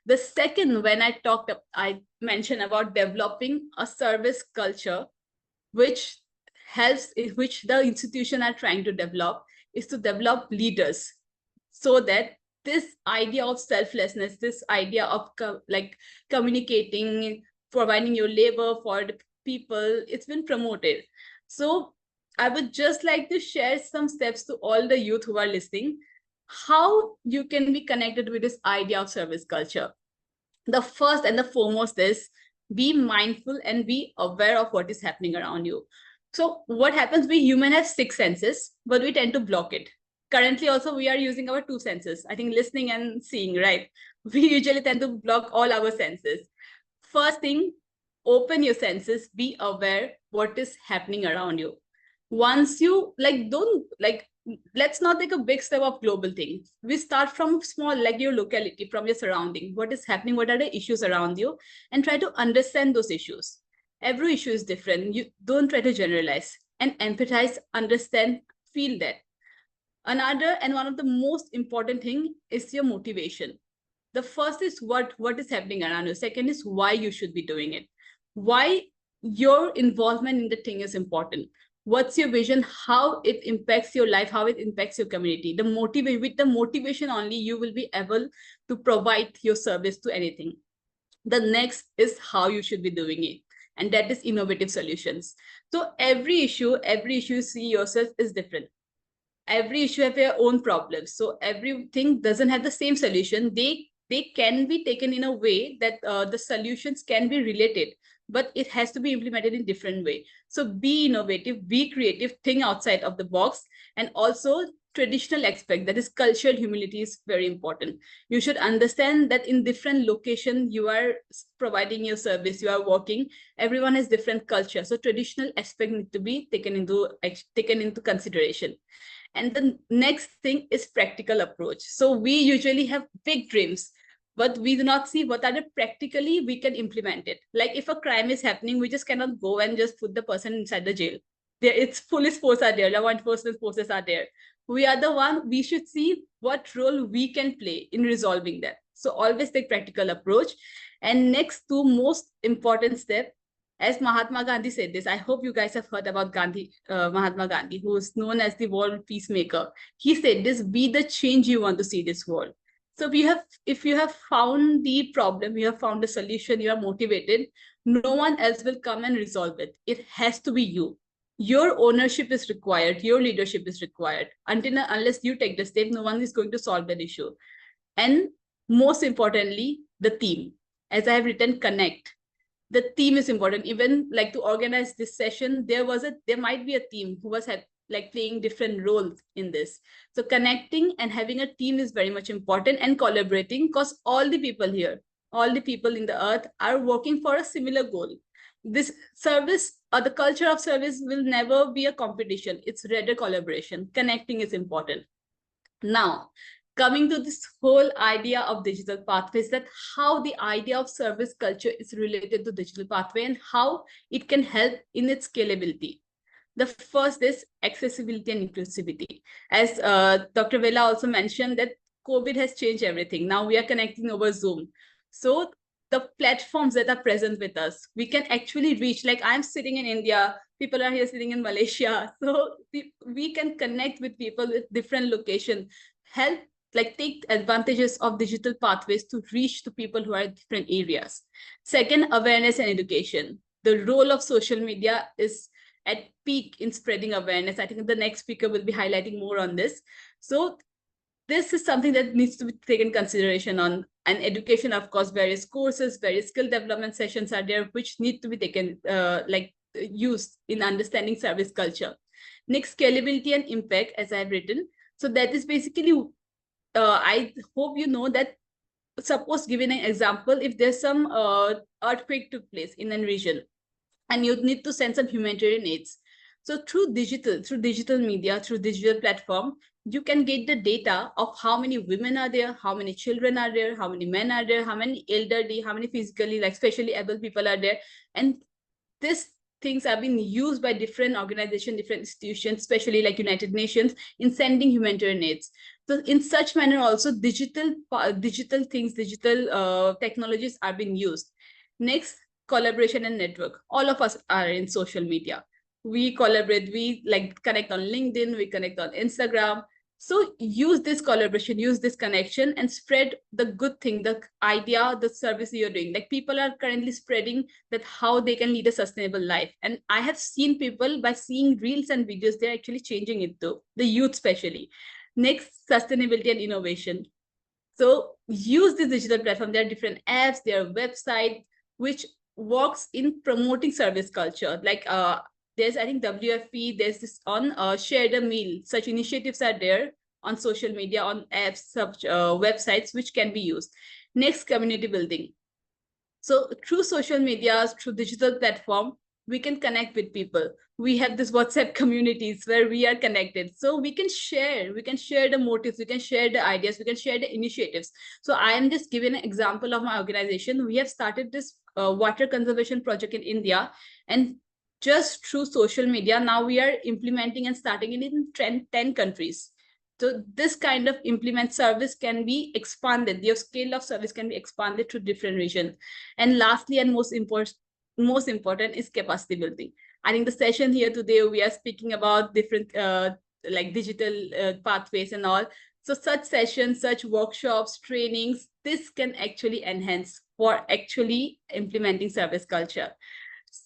The second, when I mentioned about developing a service culture, which which the institution are trying to develop, is to develop leaders, so that this idea of selflessness, this idea of communicating, providing your labor for the people, it's been promoted. So I would just like to share some steps to all the youth who are listening, how you can be connected with this idea of service culture. The first and the foremost is be mindful and be aware of what is happening around you. So what happens, we human have 6 senses, but we tend to block it. Currently also we are using our 2 senses, I think listening and seeing, right? We usually tend to block all our senses. First thing, open your senses, be aware what is happening around you. Once you let's not take a big step of global things. We start from small, like your locality, from your surrounding, what is happening, what are the issues around you, and try to understand those issues. Every issue is different. You don't try to generalize, and empathize, understand, feel that. Another and one of the most important thing is your motivation. The first is what is happening around you. Second is why you should be doing it. Why your involvement in the thing is important. What's your vision, how it impacts your life, how it impacts your community. With the motivation only, you will be able to provide your service to anything. The next is how you should be doing it, and that is innovative solutions. So every issue you see yourself is different. Every issue have their own problems, so everything doesn't have the same solution. They can be taken in a way that the solutions can be related, but it has to be implemented in different way. So be innovative, be creative, think outside of the box. And also traditional aspect, that is cultural humility, is very important. You should understand that in different location you are providing your service, you are working, everyone has different culture, so traditional aspect need to be taken into consideration. And the next thing is practical approach. So we usually have big dreams, but we do not see what are the practically we can implement it. Like if a crime is happening, we just cannot go and just put the person inside the jail. It's police force are there, law enforcement forces are there. We are the one, we should see what role we can play in resolving that. So always take practical approach. And next, 2 most important step, as Mahatma Gandhi said this, I hope you guys have heard about Mahatma Gandhi, who is known as the world peacemaker. He said this, be the change you want to see this world. So if you have found the problem, you have found the solution, you are motivated, no one else will come and resolve it. It has to be you. Your ownership is required, your leadership is required. Unless you take the step, no one is going to solve that issue. And most importantly, the team. As I have written, connect. The team is important. Even like to organize this session, there might be a team who was playing different roles in this. So connecting and having a team is very much important, and collaborating, because all the people here, all the people in the earth are working for a similar goal. This service or the culture of service will never be a competition. It's rather collaboration. Connecting is important. Now, coming to this whole idea of digital pathways, that how the idea of service culture is related to digital pathway and how it can help in its scalability. The first is accessibility and inclusivity. As Dr. Vela also mentioned, that COVID has changed everything. Now we are connecting over Zoom. So the platforms that are present with us, we can actually reach, like I'm sitting in India, people are here sitting in Malaysia. So we can connect with people with different locations, help take advantages of digital pathways to reach to people who are in different areas. Second, awareness and education. The role of social media is at peak in spreading awareness. I think the next speaker will be highlighting more on this. So this is something that needs to be taken consideration on. And education, of course, various courses, various skill development sessions are there, which need to be taken, used in understanding service culture. Next, scalability and impact, as I have written. So that is basically, I hope you know that, suppose giving an example, if there's some earthquake took place in a region and you need to send some humanitarian aids. So through digital media, through digital platform, you can get the data of how many women are there, how many children are there, how many men are there, how many elderly, how many physically, like especially able people are there. And these things have been used by different organizations, different institutions, especially like United Nations, in sending humanitarian aids. So in such manner also digital things, digital technologies are being used. Next, collaboration and network. All of us are in social media. We collaborate, we like connect on LinkedIn, we connect on Instagram. So use this collaboration, use this connection, and spread the good thing, the idea, the service you're doing. Like people are currently spreading that how they can lead a sustainable life. And I have seen people, by seeing reels and videos, they're actually changing it too, the youth especially. Next, sustainability and innovation. So use this digital platform. There are different apps, there are websites which works in promoting service culture. Like there's, I think, WFP, there's this on Share the Meal. Such initiatives are there on social media, on apps, such websites which can be used. Next, community building. So through social media, through digital platform, we can connect with people. We have this WhatsApp communities where we are connected. So we can share the motives, we can share the ideas, we can share the initiatives. So I am just giving an example of my organization. We have started this water conservation project in India, and just through social media, now we are implementing and starting it in 10 countries. So this kind of implement service can be expanded. Your scale of service can be expanded to different regions. And lastly, and most important is capacity building. I think the session here today, we are speaking about different like digital pathways and all. So such sessions, such workshops, trainings, this can actually enhance for actually implementing service culture.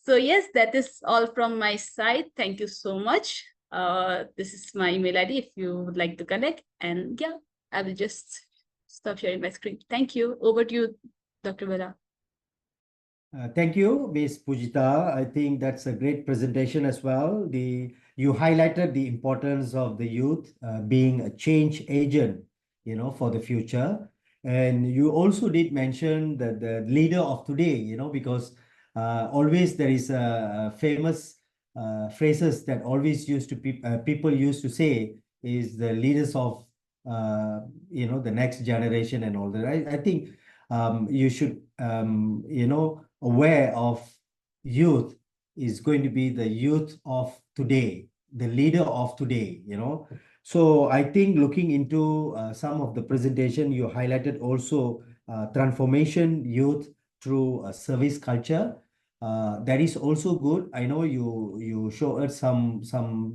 So yes, that is all from my side. Thank you so much. This is my email ID if you would like to connect. And yeah, I will just stop sharing my screen. Thank you. Over to you, Dr. Bella. Thank you, Ms. Pujita. I think that's a great presentation as well. You highlighted the importance of the youth being a change agent, for the future. And you also did mention that the leader of today, because always there is a famous phrases that always people used to say is the leaders of the next generation and all that. I think you should aware of youth is going to be the youth of today, the leader of today, So I think looking into some of the presentation, you highlighted also transformation youth through a service culture. That is also good. I know you showed us some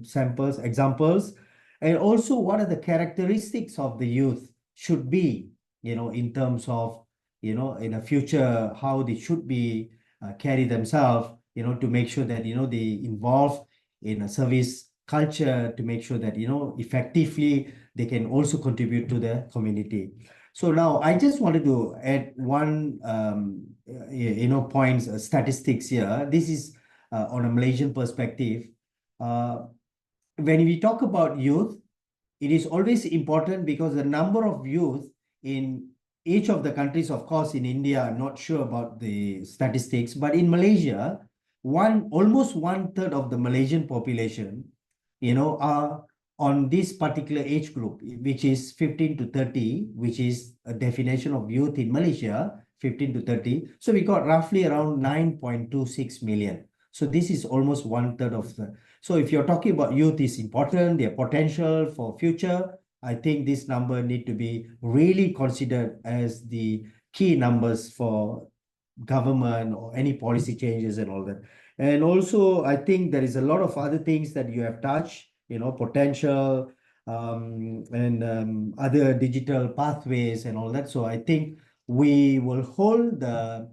samples, examples, and also what are the characteristics of the youth should be, in terms of, in the future, how they should be carry themselves, to make sure that, they involve in a service culture, to make sure that, effectively they can also contribute to the community. So now I just wanted to add one, points, statistics here. This is on a Malaysian perspective. When we talk about youth, it is always important because the number of youth in each of the countries, of course, in India, I'm not sure about the statistics, but in Malaysia, almost 1/3 of the Malaysian population, are on this particular age group, which is 15 to 30, which is a definition of youth in Malaysia, 15 to 30. So we got roughly around 9.26 million. So this is almost 1/3 of the. So if you're talking about youth is important, their potential for future, I think this number need to be really considered as the key numbers for government or any policy changes and all that. And also, I think there is a lot of other things that you have touched, potential and other digital pathways and all that. So I think we will hold the,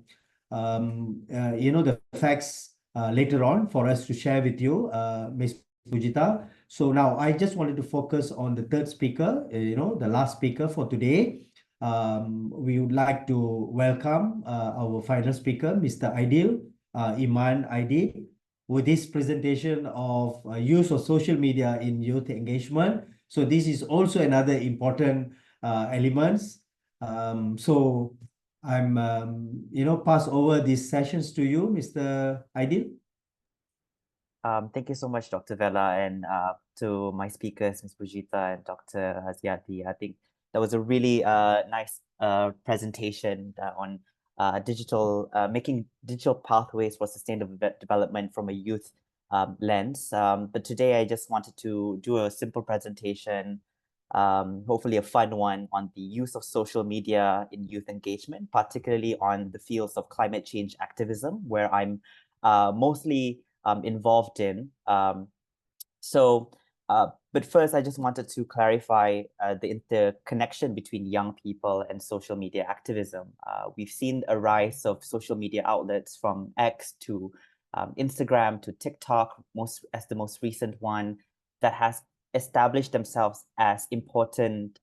the facts later on for us to share with you, Ms. Pujita. So now I just wanted to focus on the third speaker, the last speaker for today. We would like to welcome our final speaker, Mr. Aidil Iman Aidil, with this presentation of use of social media in youth engagement. So this is also another important elements. So I'm pass over these sessions to you, Mr. Aidil. Thank you so much, Dr. Vela, and to my speakers, Ms. Pujita and Dr. Haziati. I think that was a really nice presentation on making digital pathways for sustainable development from a youth lens. But today I just wanted to do a simple presentation, hopefully a fun one, on the use of social media in youth engagement, particularly on the fields of climate change activism, where I'm mostly involved in. But first, I just wanted to clarify the interconnection between young people and social media activism. We've seen a rise of social media outlets from X to Instagram to TikTok, as the most recent one, that has established themselves as important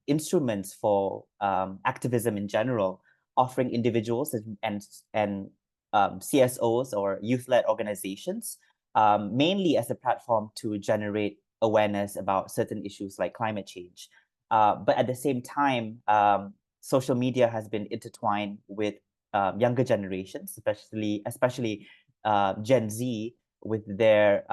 instruments for activism in general, offering individuals and CSOs or youth-led organizations, mainly as a platform to generate awareness about certain issues like climate change. But at the same time, social media has been intertwined with younger generations, especially Gen Z, with their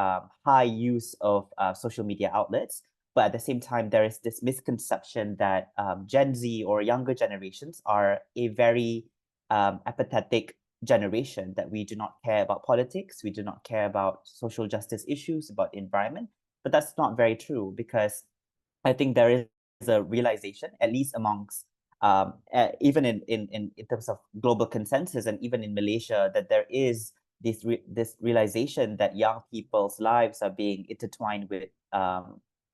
high use of social media outlets. But at the same time, there is this misconception that Gen Z or younger generations are a very apathetic generation, that we do not care about politics, we do not care about social justice issues, about the environment. But that's not very true, because I think there is a realization, at least amongst even in terms of global consensus and even in Malaysia, that there is this realization that young people's lives are being intertwined with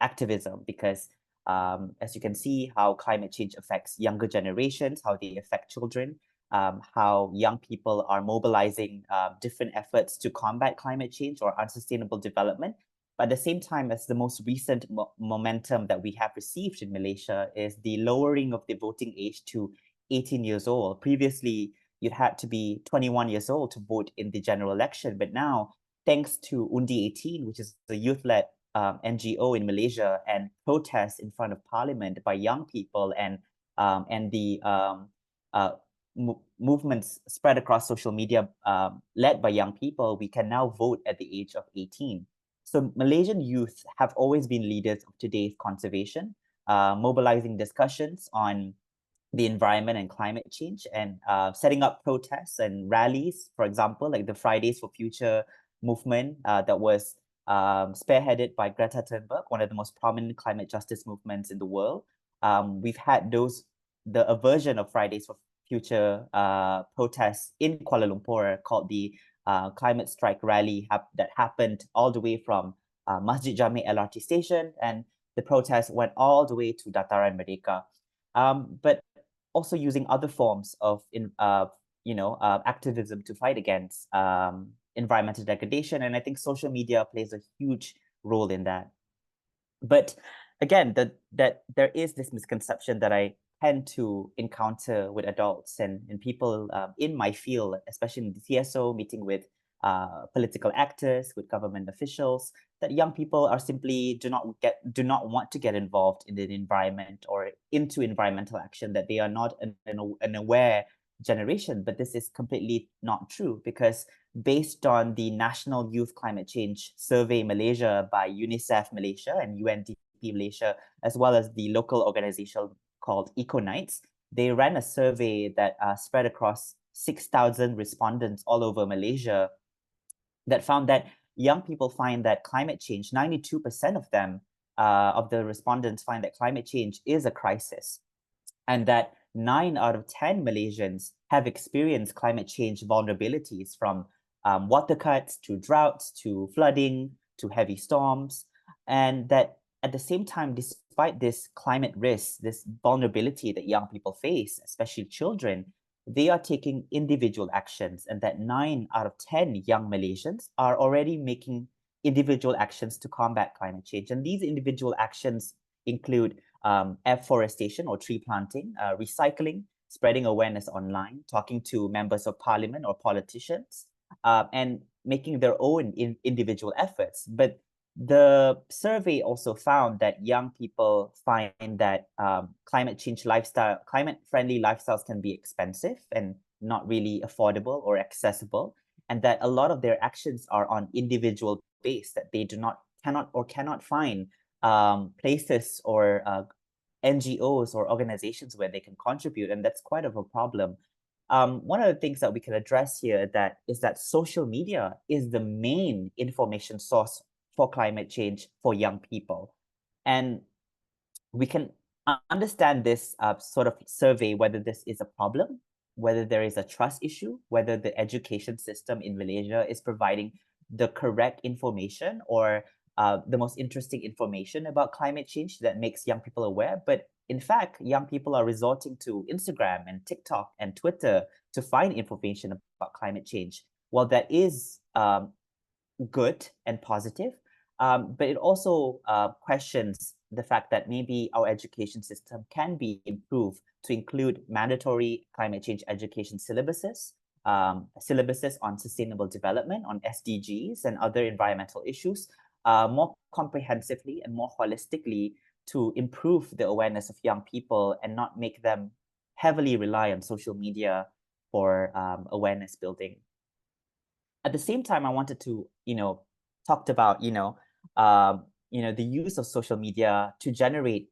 activism, because as you can see, how climate change affects younger generations, how they affect children, how young people are mobilizing different efforts to combat climate change or unsustainable development. But at the same time, as the most recent momentum that we have received in Malaysia is the lowering of the voting age to 18 years old. Previously, you'd had to be 21 years old to vote in the general election. But now, thanks to Undi 18, which is a youth-led NGO in Malaysia, and protests in front of Parliament by young people and the movements spread across social media led by young people, we can now vote at the age of 18. So Malaysian youth have always been leaders of today's conservation, mobilizing discussions on the environment and climate change, and setting up protests and rallies, for example, like the Fridays for Future movement that was spearheaded by Greta Thunberg, one of the most prominent climate justice movements in the world. We've had a version of Fridays for Future protests in Kuala Lumpur called the Climate Strike Rally that happened all the way from Masjid Jami LRT station, and the protest went all the way to Dataran Merdeka. But also using other forms of activism to fight against environmental degradation, and I think social media plays a huge role in that. But again, that there is this misconception that I tend to encounter with adults and people in my field, especially in the TSO, meeting with political actors, with government officials, that young people are simply do not want to get involved in the environment or into environmental action, that they are not an aware generation. But this is completely not true, because based on the National Youth Climate Change Survey Malaysia by UNICEF Malaysia and UNDP Malaysia, as well as the local organization called EcoNights, they ran a survey that spread across 6,000 respondents all over Malaysia, that found that young people find that climate change, 92% of them, of the respondents, find that climate change is a crisis, and that 9 out of 10 Malaysians have experienced climate change vulnerabilities, from water cuts to droughts to flooding to heavy storms. And that at the same time, despite this climate risk, this vulnerability that young people face, especially children, they are taking individual actions, and that 9 out of 10 young Malaysians are already making individual actions to combat climate change. And these individual actions include afforestation or tree planting, recycling, spreading awareness online, talking to members of parliament or politicians, and making their own individual efforts. But The survey also found that young people find that climate-friendly lifestyles can be expensive and not really affordable or accessible, and that a lot of their actions are on individual base, that they cannot find places or NGOs or organizations where they can contribute, and that's quite of a problem. One of the things that we can address here is that social media is the main information source for climate change for young people. And we can understand this sort of survey, whether this is a problem, whether there is a trust issue, whether the education system in Malaysia is providing the correct information or the most interesting information about climate change that makes young people aware. But in fact, young people are resorting to Instagram and TikTok and Twitter to find information about climate change. While that is good and positive, but it also questions the fact that maybe our education system can be improved to include mandatory climate change education syllabuses on sustainable development, on SDGs and other environmental issues more comprehensively and more holistically to improve the awareness of young people and not make them heavily rely on social media for awareness building. At the same time, I wanted to, talked about, the use of social media to generate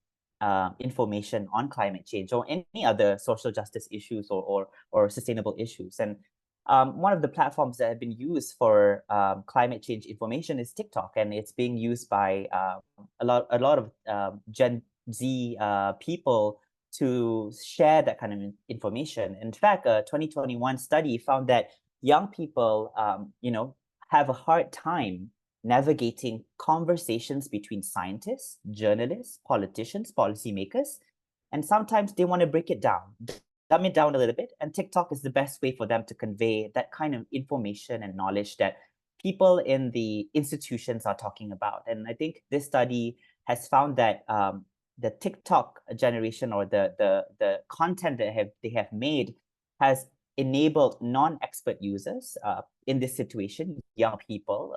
information on climate change or any other social justice issues or sustainable issues. And one of the platforms that have been used for climate change information is TikTok, and it's being used by a lot of Gen Z people to share that kind of information. In fact, a 2021 study found that young people, have a hard time navigating conversations between scientists, journalists, politicians, policymakers, and sometimes they want to break it down, dumb it down a little bit, and TikTok is the best way for them to convey that kind of information and knowledge that people in the institutions are talking about. And I think this study has found that the TikTok generation or the content that they have made has enabled non-expert users in this situation, young people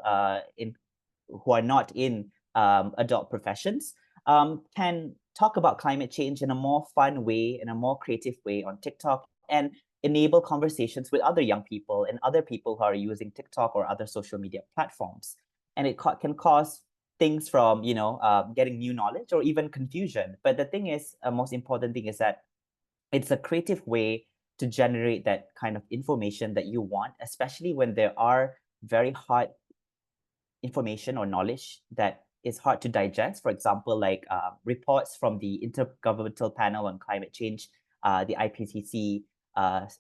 who are not in adult professions, can talk about climate change in a more fun way, in a more creative way on TikTok, and enable conversations with other young people and other people who are using TikTok or other social media platforms. And it can cause things from, getting new knowledge or even confusion. But the thing is, most important thing is that it's a creative way to generate that kind of information that you want, especially when there are very hard information or knowledge that is hard to digest. For example, like reports from the Intergovernmental Panel on Climate Change, the IPCC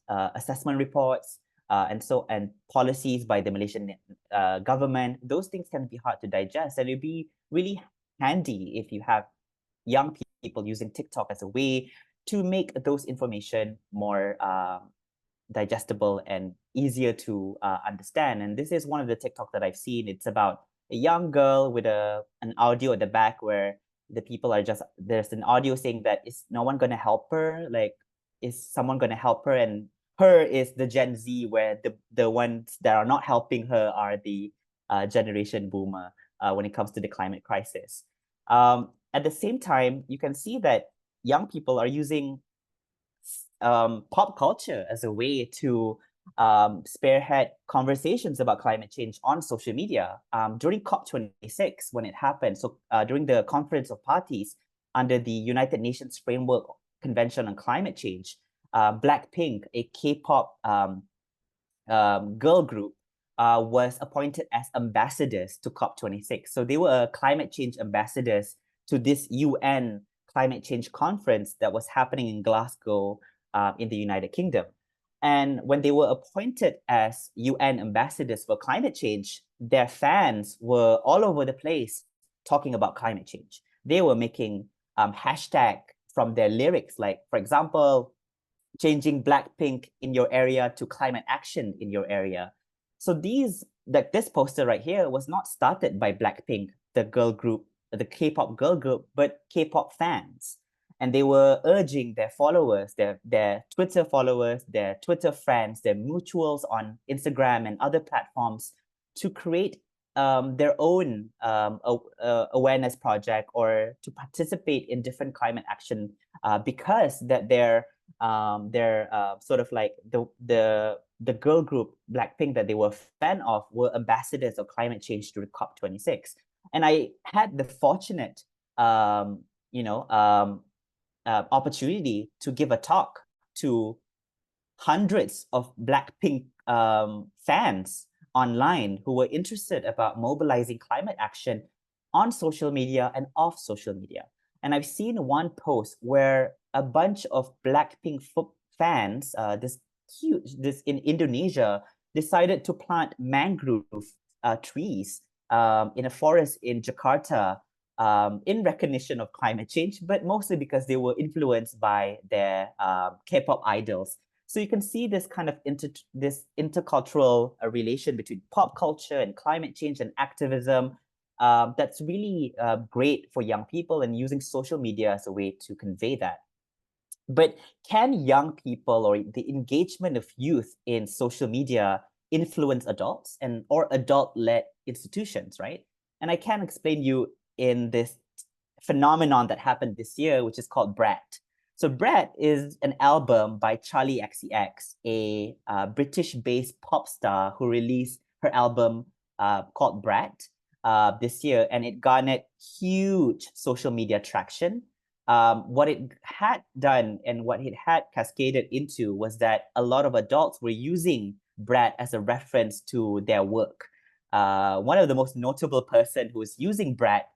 assessment reports, and policies by the Malaysian government. Those things can be hard to digest, and it'd be really handy if you have young people using TikTok as a way to make those information more digestible and easier to understand. And this is one of the TikTok that I've seen. It's about a young girl with an audio at the back where the people are there's an audio saying that, is no one going to help her? Like, is someone going to help her? And her is the Gen Z, where the ones that are not helping her are the generation boomer when it comes to the climate crisis. At the same time, you can see that young people are using pop culture as a way to spearhead conversations about climate change on social media. During COP26, when it happened, so during the Conference of Parties under the United Nations Framework Convention on Climate Change, Blackpink, a K-pop girl group, was appointed as ambassadors to COP26. So they were climate change ambassadors to this UN climate change conference that was happening in Glasgow in the United Kingdom. And when they were appointed as UN ambassadors for climate change, their fans were all over the place talking about climate change. They were making hashtag from their lyrics, like, for example, changing Blackpink in your area to climate action in your area. So this poster right here was not started by Blackpink, the girl group, the K-pop girl group, but K-pop fans. And they were urging their followers, their Twitter followers, their Twitter friends, their mutuals on Instagram and other platforms to create their own awareness project or to participate in different climate action because that they're sort of like the girl group Blackpink that they were a fan of were ambassadors of climate change during COP26. And I had the fortunate opportunity to give a talk to hundreds of Blackpink fans online who were interested about mobilizing climate action on social media and off social media. And I've seen one post where a bunch of Blackpink fans, this in Indonesia, decided to plant mangrove trees in a forest in Jakarta in recognition of climate change, but mostly because they were influenced by their K-pop idols. So you can see this kind of intercultural relation between pop culture and climate change and activism that's really great for young people and using social media as a way to convey that. But can young people or the engagement of youth in social media influence adults or adult-led institutions, right? And I can explain you in this phenomenon that happened this year, which is called Brat. So Brat is an album by Charli XCX, a British-based pop star who released her album called Brat this year, and it garnered huge social media traction. What it had done and what it had cascaded into was that a lot of adults were using Brat as a reference to their work. One of the most notable person who is using Brat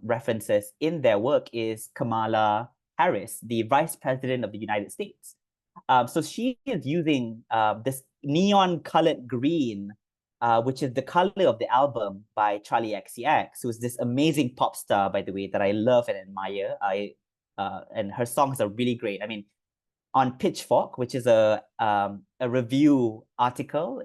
references in their work is Kamala Harris, the Vice President of the United States. So she is using this neon colored green, which is the color of the album by Charli XCX, who is this amazing pop star, by the way, that I love and admire. And her songs are really great. I mean, on Pitchfork, which is a review article,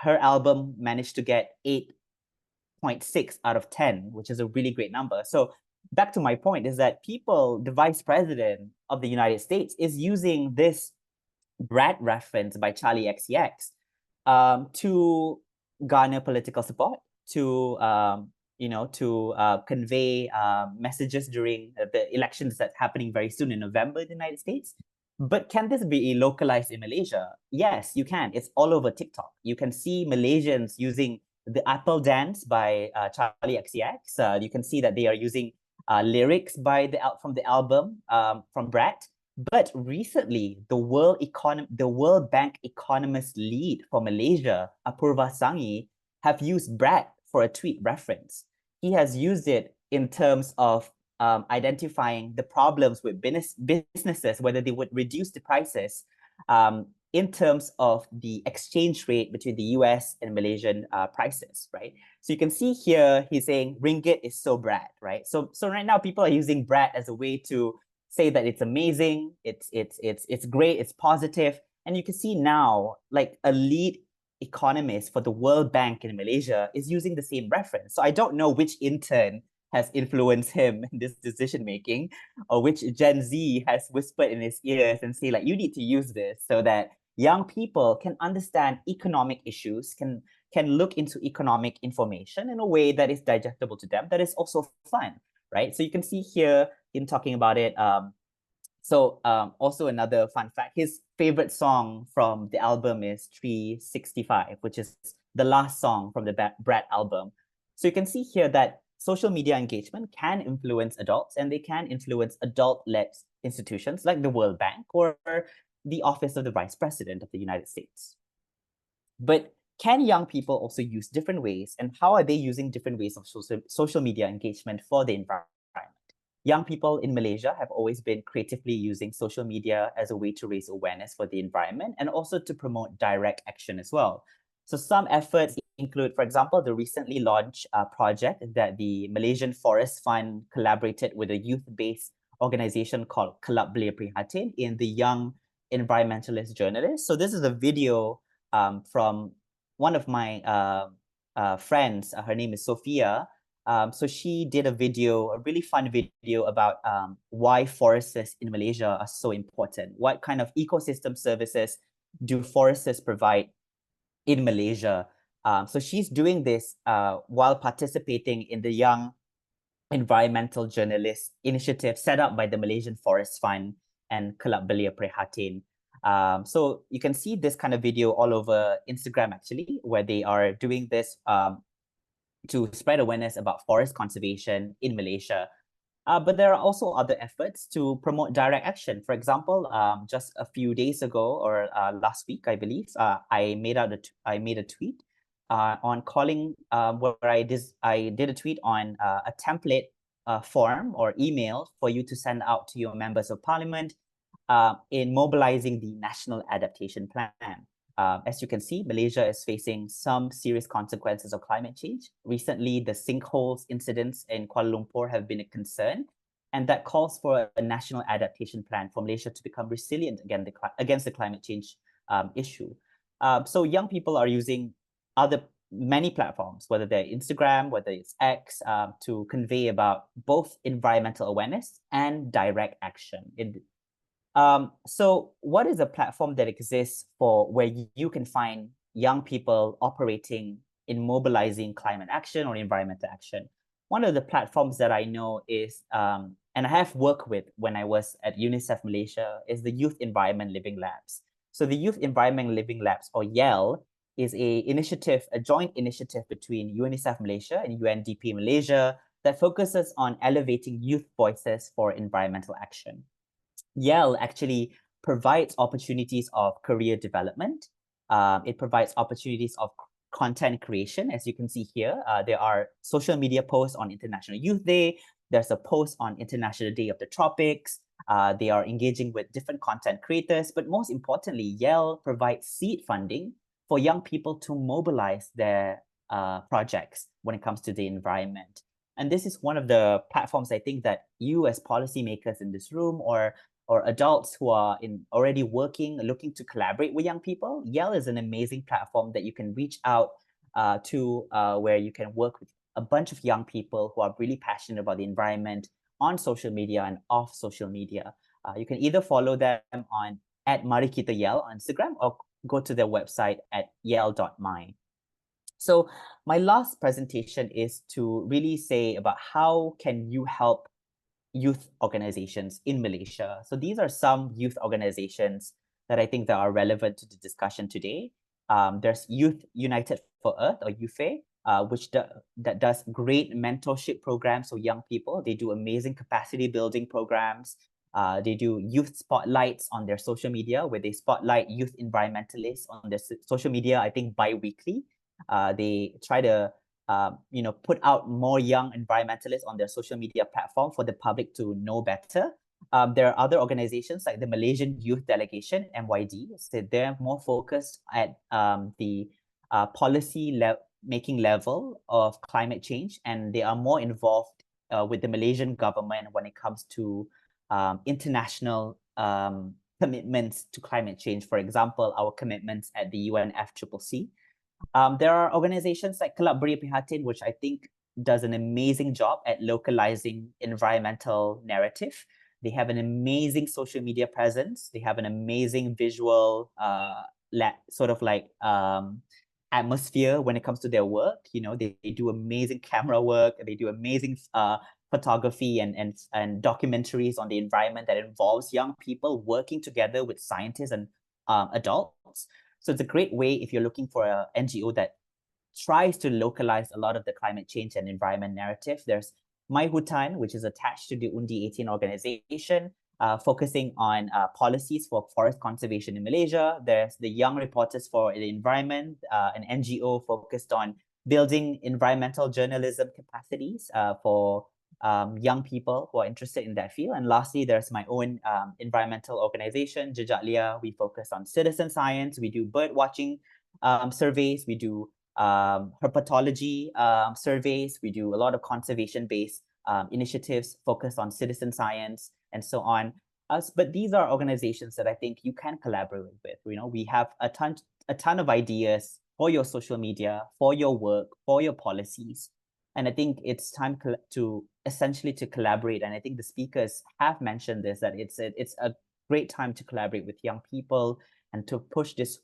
her album managed to get 8.6 out of 10, which is a really great number. So back to my point is that the Vice President of the United States is using this Brat reference by Charli XCX to garner political support, to convey messages during the elections that's happening very soon in November in the United States. But can this be localized in Malaysia? Yes, you can. It's all over TikTok. You can see Malaysians using the Apple Dance by Charli XCX. You can see that they are using lyrics from the album from Brat. But recently, the World Bank economist lead for Malaysia, Apurva Sanghi, have used Brat for a tweet reference. He has used it in terms of identifying the problems with businesses, whether they would reduce the prices in terms of the exchange rate between the US and Malaysian prices, right? So you can see here, he's saying ringgit is so Brat, right? So right now people are using Brat as a way to say that it's amazing, it's great, it's positive. And you can see now, like a lead economist for the World Bank in Malaysia is using the same reference. So I don't know which intern has influenced him in this decision making, or which Gen Z has whispered in his ears and say, like, you need to use this so that young people can understand economic issues, can look into economic information in a way that is digestible to them, that is also fun, right? So you can see here him talking about it. Also another fun fact, his favorite song from the album is 365, which is the last song from the Brat album. So you can see here that social media engagement can influence adults, and they can influence adult-led institutions like the World Bank or the Office of the Vice President of the United States. But can young people also use different ways, and how are they using different ways of social media engagement for the environment? Young people in Malaysia have always been creatively using social media as a way to raise awareness for the environment and also to promote direct action as well. So some efforts include, for example, the recently launched project that the Malaysian Forest Fund collaborated with a youth-based organization called Kelab Belia Prihatin in the Young Environmentalist Journalist. So this is a video from one of my friends. Her name is Sophia. So she did a really fun video about why forests in Malaysia are so important. What kind of ecosystem services do forests provide in Malaysia? So she's doing this while participating in the Young Environmental Journalists initiative set up by the Malaysian Forest Fund and Kelab Belia Prihatin. So you can see this kind of video all over Instagram, actually, where they are doing this to spread awareness about forest conservation in Malaysia. But there are also other efforts to promote direct action. For example, just a few days ago or last week, I believe, I made a tweet on calling where I did a tweet on a template form or email for you to send out to your members of parliament in mobilizing the National Adaptation Plan. As you can see, Malaysia is facing some serious consequences of climate change. Recently, the sinkholes incidents in Kuala Lumpur have been a concern, and that calls for a national adaptation plan for Malaysia to become resilient against the climate change issue. So young people are using many platforms, whether they're Instagram, whether it's X, to convey about both environmental awareness and direct action. So what is a platform that exists for where you can find young people operating in mobilizing climate action or environmental action? One of the platforms that I know is, and I have worked with when I was at UNICEF Malaysia, is the Youth Environment Living Labs. So the Youth Environment Living Labs, or YEL, is a joint initiative between UNICEF Malaysia and UNDP Malaysia that focuses on elevating youth voices for environmental action. YEL actually provides opportunities of career development. It provides opportunities of content creation. As you can see here, there are social media posts on International Youth Day. There's a post on International Day of the Tropics. They are engaging with different content creators, but most importantly, YEL provides seed funding for young people to mobilize their projects when it comes to the environment. And this is one of the platforms I think that you as policymakers in this room or adults who are already working, looking to collaborate with young people, YEL is an amazing platform that you can reach out to where you can work with a bunch of young people who are really passionate about the environment on social media and off social media. You can either follow them on @MariKitaYEL on Instagram or go to their website at yel.my. So my last presentation is to really say about how can you help youth organizations in Malaysia. So these are some youth organizations that I think that are relevant to the discussion today. There's Youth United for Earth, or YouFE, which that does great mentorship programs for young people. They do amazing capacity building programs. They do youth spotlights on their social media, where they spotlight youth environmentalists on their social media, I think bi-weekly. They try to put out more young environmentalists on their social media platform for the public to know better. There are other organizations like the Malaysian Youth Delegation, MYD. So they're more focused at the policy making level of climate change, and they are more involved with the Malaysian government when it comes to international commitments to climate change. For example, our commitments at the UNFCCC. There are organizations like Kelab Belia Prihatin, which I think does an amazing job at localizing environmental narrative. They have an amazing social media presence. They have an amazing visual atmosphere when it comes to their work. They do amazing camera work. They do amazing photography and documentaries on the environment that involves young people working together with scientists and adults. So it's a great way if you're looking for an NGO that tries to localize a lot of the climate change and environment narrative. There's My Hutan, which is attached to the Undi 18 organization, focusing on policies for forest conservation in Malaysia. There's the Young Reporters for the Environment, an NGO focused on building environmental journalism capacities for young people who are interested in that field. And lastly, there's my own environmental organization, Jejak Lia. We focus on citizen science. We do bird watching surveys. We do herpetology surveys. We do a lot of conservation-based initiatives focused on citizen science and so on. But these are organizations that I think you can collaborate with. We have a ton of ideas for your social media, for your work, for your policies. And I think it's time to essentially to collaborate. And I think the speakers have mentioned this, that it's a great time to collaborate with young people and to push this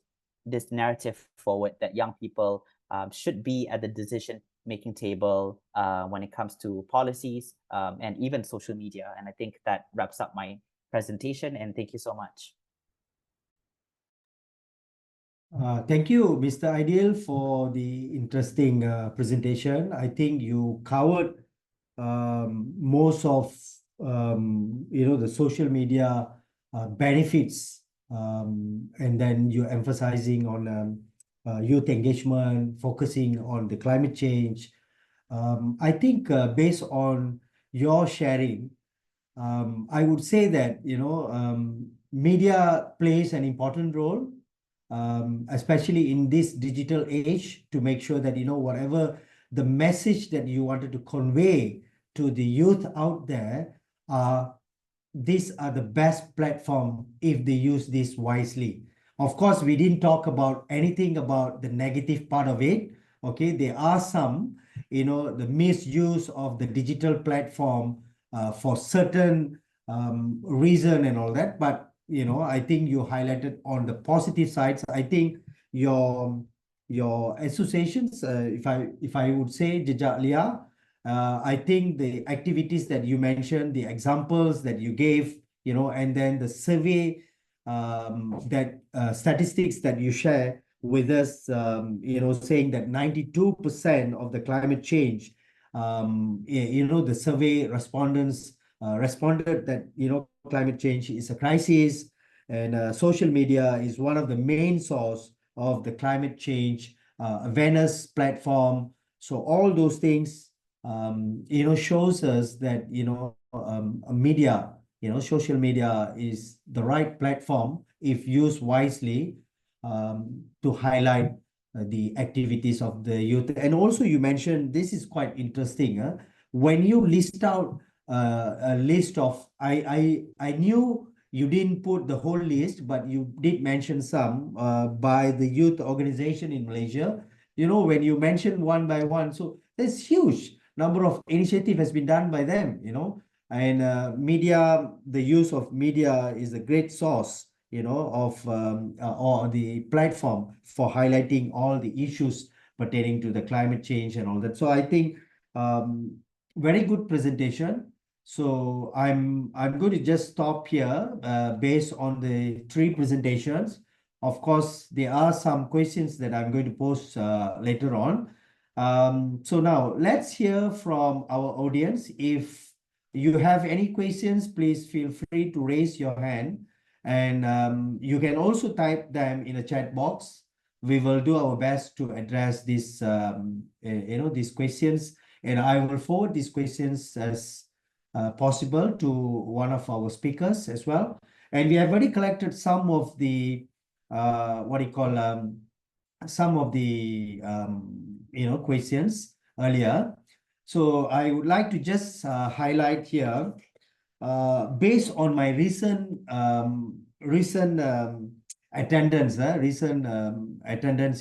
narrative forward, that young people should be at the decision-making table when it comes to policies and even social media. And I think that wraps up my presentation, and thank you so much. Thank you, Mr. Ideal, for the interesting presentation. I think you covered most of the social media benefits, and then you're emphasizing on youth engagement, focusing on the climate change. I think based on your sharing, I would say that media plays an important role, especially in this digital age, to make sure that whatever the message that you wanted to convey to the youth out there, these are the best platform if they use this wisely. Of course, we didn't talk about anything about the negative part of it. Okay, there are some, the misuse of the digital platform for certain reason and all that. But I think you highlighted on the positive sides. I think your associations, if I would say, Jejak Lia, I think the activities that you mentioned, the examples that you gave, and then the survey that statistics that you share with us, saying that 92% of the climate change, the survey respondents responded that, climate change is a crisis, and social media is one of the main source of the climate change awareness platform. So all those things, shows us that, media, social media is the right platform if used wisely, to highlight the activities of the youth. And also you mentioned, this is quite interesting, when you list out a list of, I knew you didn't put the whole list, but you did mention some by the youth organization in Malaysia. When you mention one by one, so there's huge number of initiative has been done by them, and media, the use of media is a great source, of or the platform for highlighting all the issues pertaining to the climate change and all that. So I think very good presentation. So I'm going to just stop here based on the 3 presentations. Of course, there are some questions that I'm going to post later on. So now let's hear from our audience. If you have any questions, please feel free to raise your hand, and you can also type them in a chat box. We will do our best to address these these questions, and I will forward these questions as possible to one of our speakers as well. And we have already collected some of the some of the questions earlier. So I would like to just highlight here, based on my recent attendance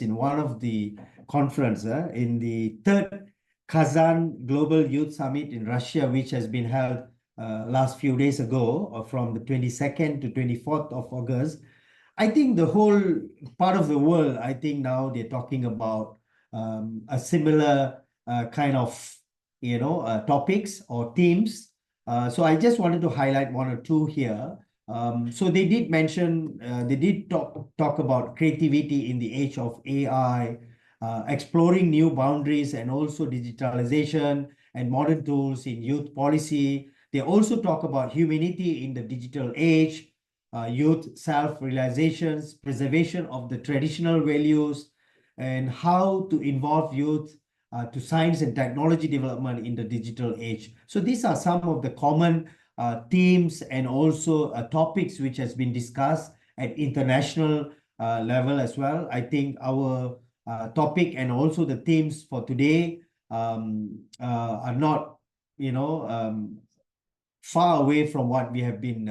in one of the conference in the 3rd Kazan Global Youth Summit in Russia, which has been held last few days ago, from the 22nd to 24th of August. I think the whole part of the world, I think now they're talking about a similar kind of, topics or themes. So I just wanted to highlight 1 or 2 here. So they did mention, they did talk about creativity in the age of AI, exploring new boundaries, and also digitalization and modern tools in youth policy. They also talk about humanity in the digital age, youth self-realizations, preservation of the traditional values, and how to involve youth to science and technology development in the digital age. So these are some of the common themes and also topics which has been discussed at international level as well. I think our topic and also the themes for today are not, far away from what we have been,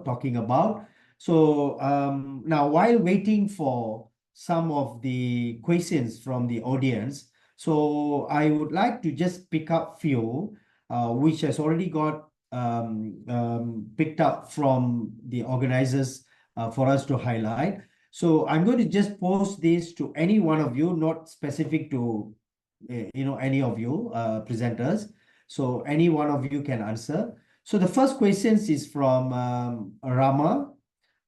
talking about. So now, while waiting for some of the questions from the audience, so I would like to just pick up few which has already got picked up from the organizers for us to highlight. So I'm going to just post this to any one of you, not specific to any of you presenters. So any one of you can answer. So the first question is from Rama.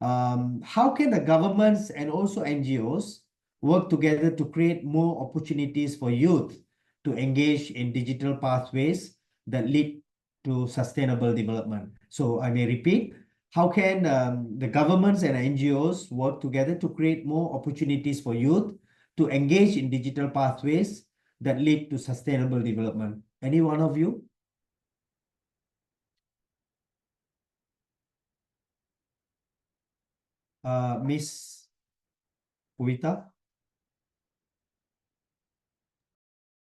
How can the governments and also NGOs work together to create more opportunities for youth to engage in digital pathways that lead to sustainable development? So I may repeat, how can the governments and NGOs work together to create more opportunities for youth to engage in digital pathways that lead to sustainable development? Any one of you? Miss Puvita?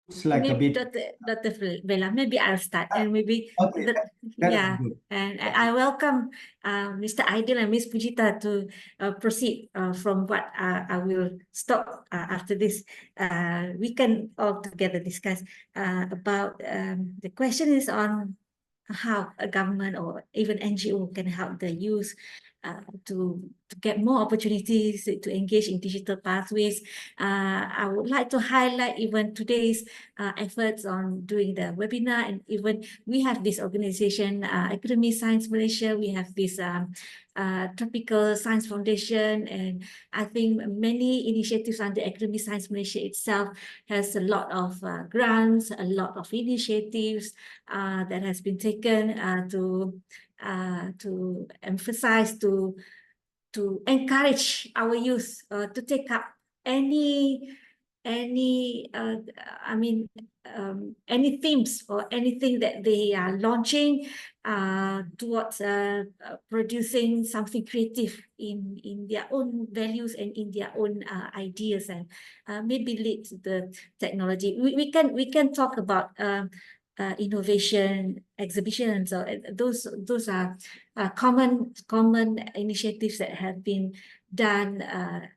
Looks like a Maybe bit. Dr. Vela, maybe I'll start and maybe Okay, that is good. and I welcome Mr. Aidil and Miss Pujita to proceed from what I will stop after this. We can all together discuss about the question is on how a government or even NGO can help the youth to get more opportunities to engage in digital pathways. I would like to highlight even today's efforts on doing the webinar, and even we have this organization, Academy Science Malaysia, we have this Tropical Science Foundation, and I think many initiatives under Academy Science Malaysia itself has a lot of grants, a lot of initiatives that has been taken to emphasize, to encourage our youth to take up any I mean any themes or anything that they are launching towards producing something creative in their own values and in their own ideas, and maybe lead to the technology. We can talk about innovation exhibitions, or those are common initiatives that have been done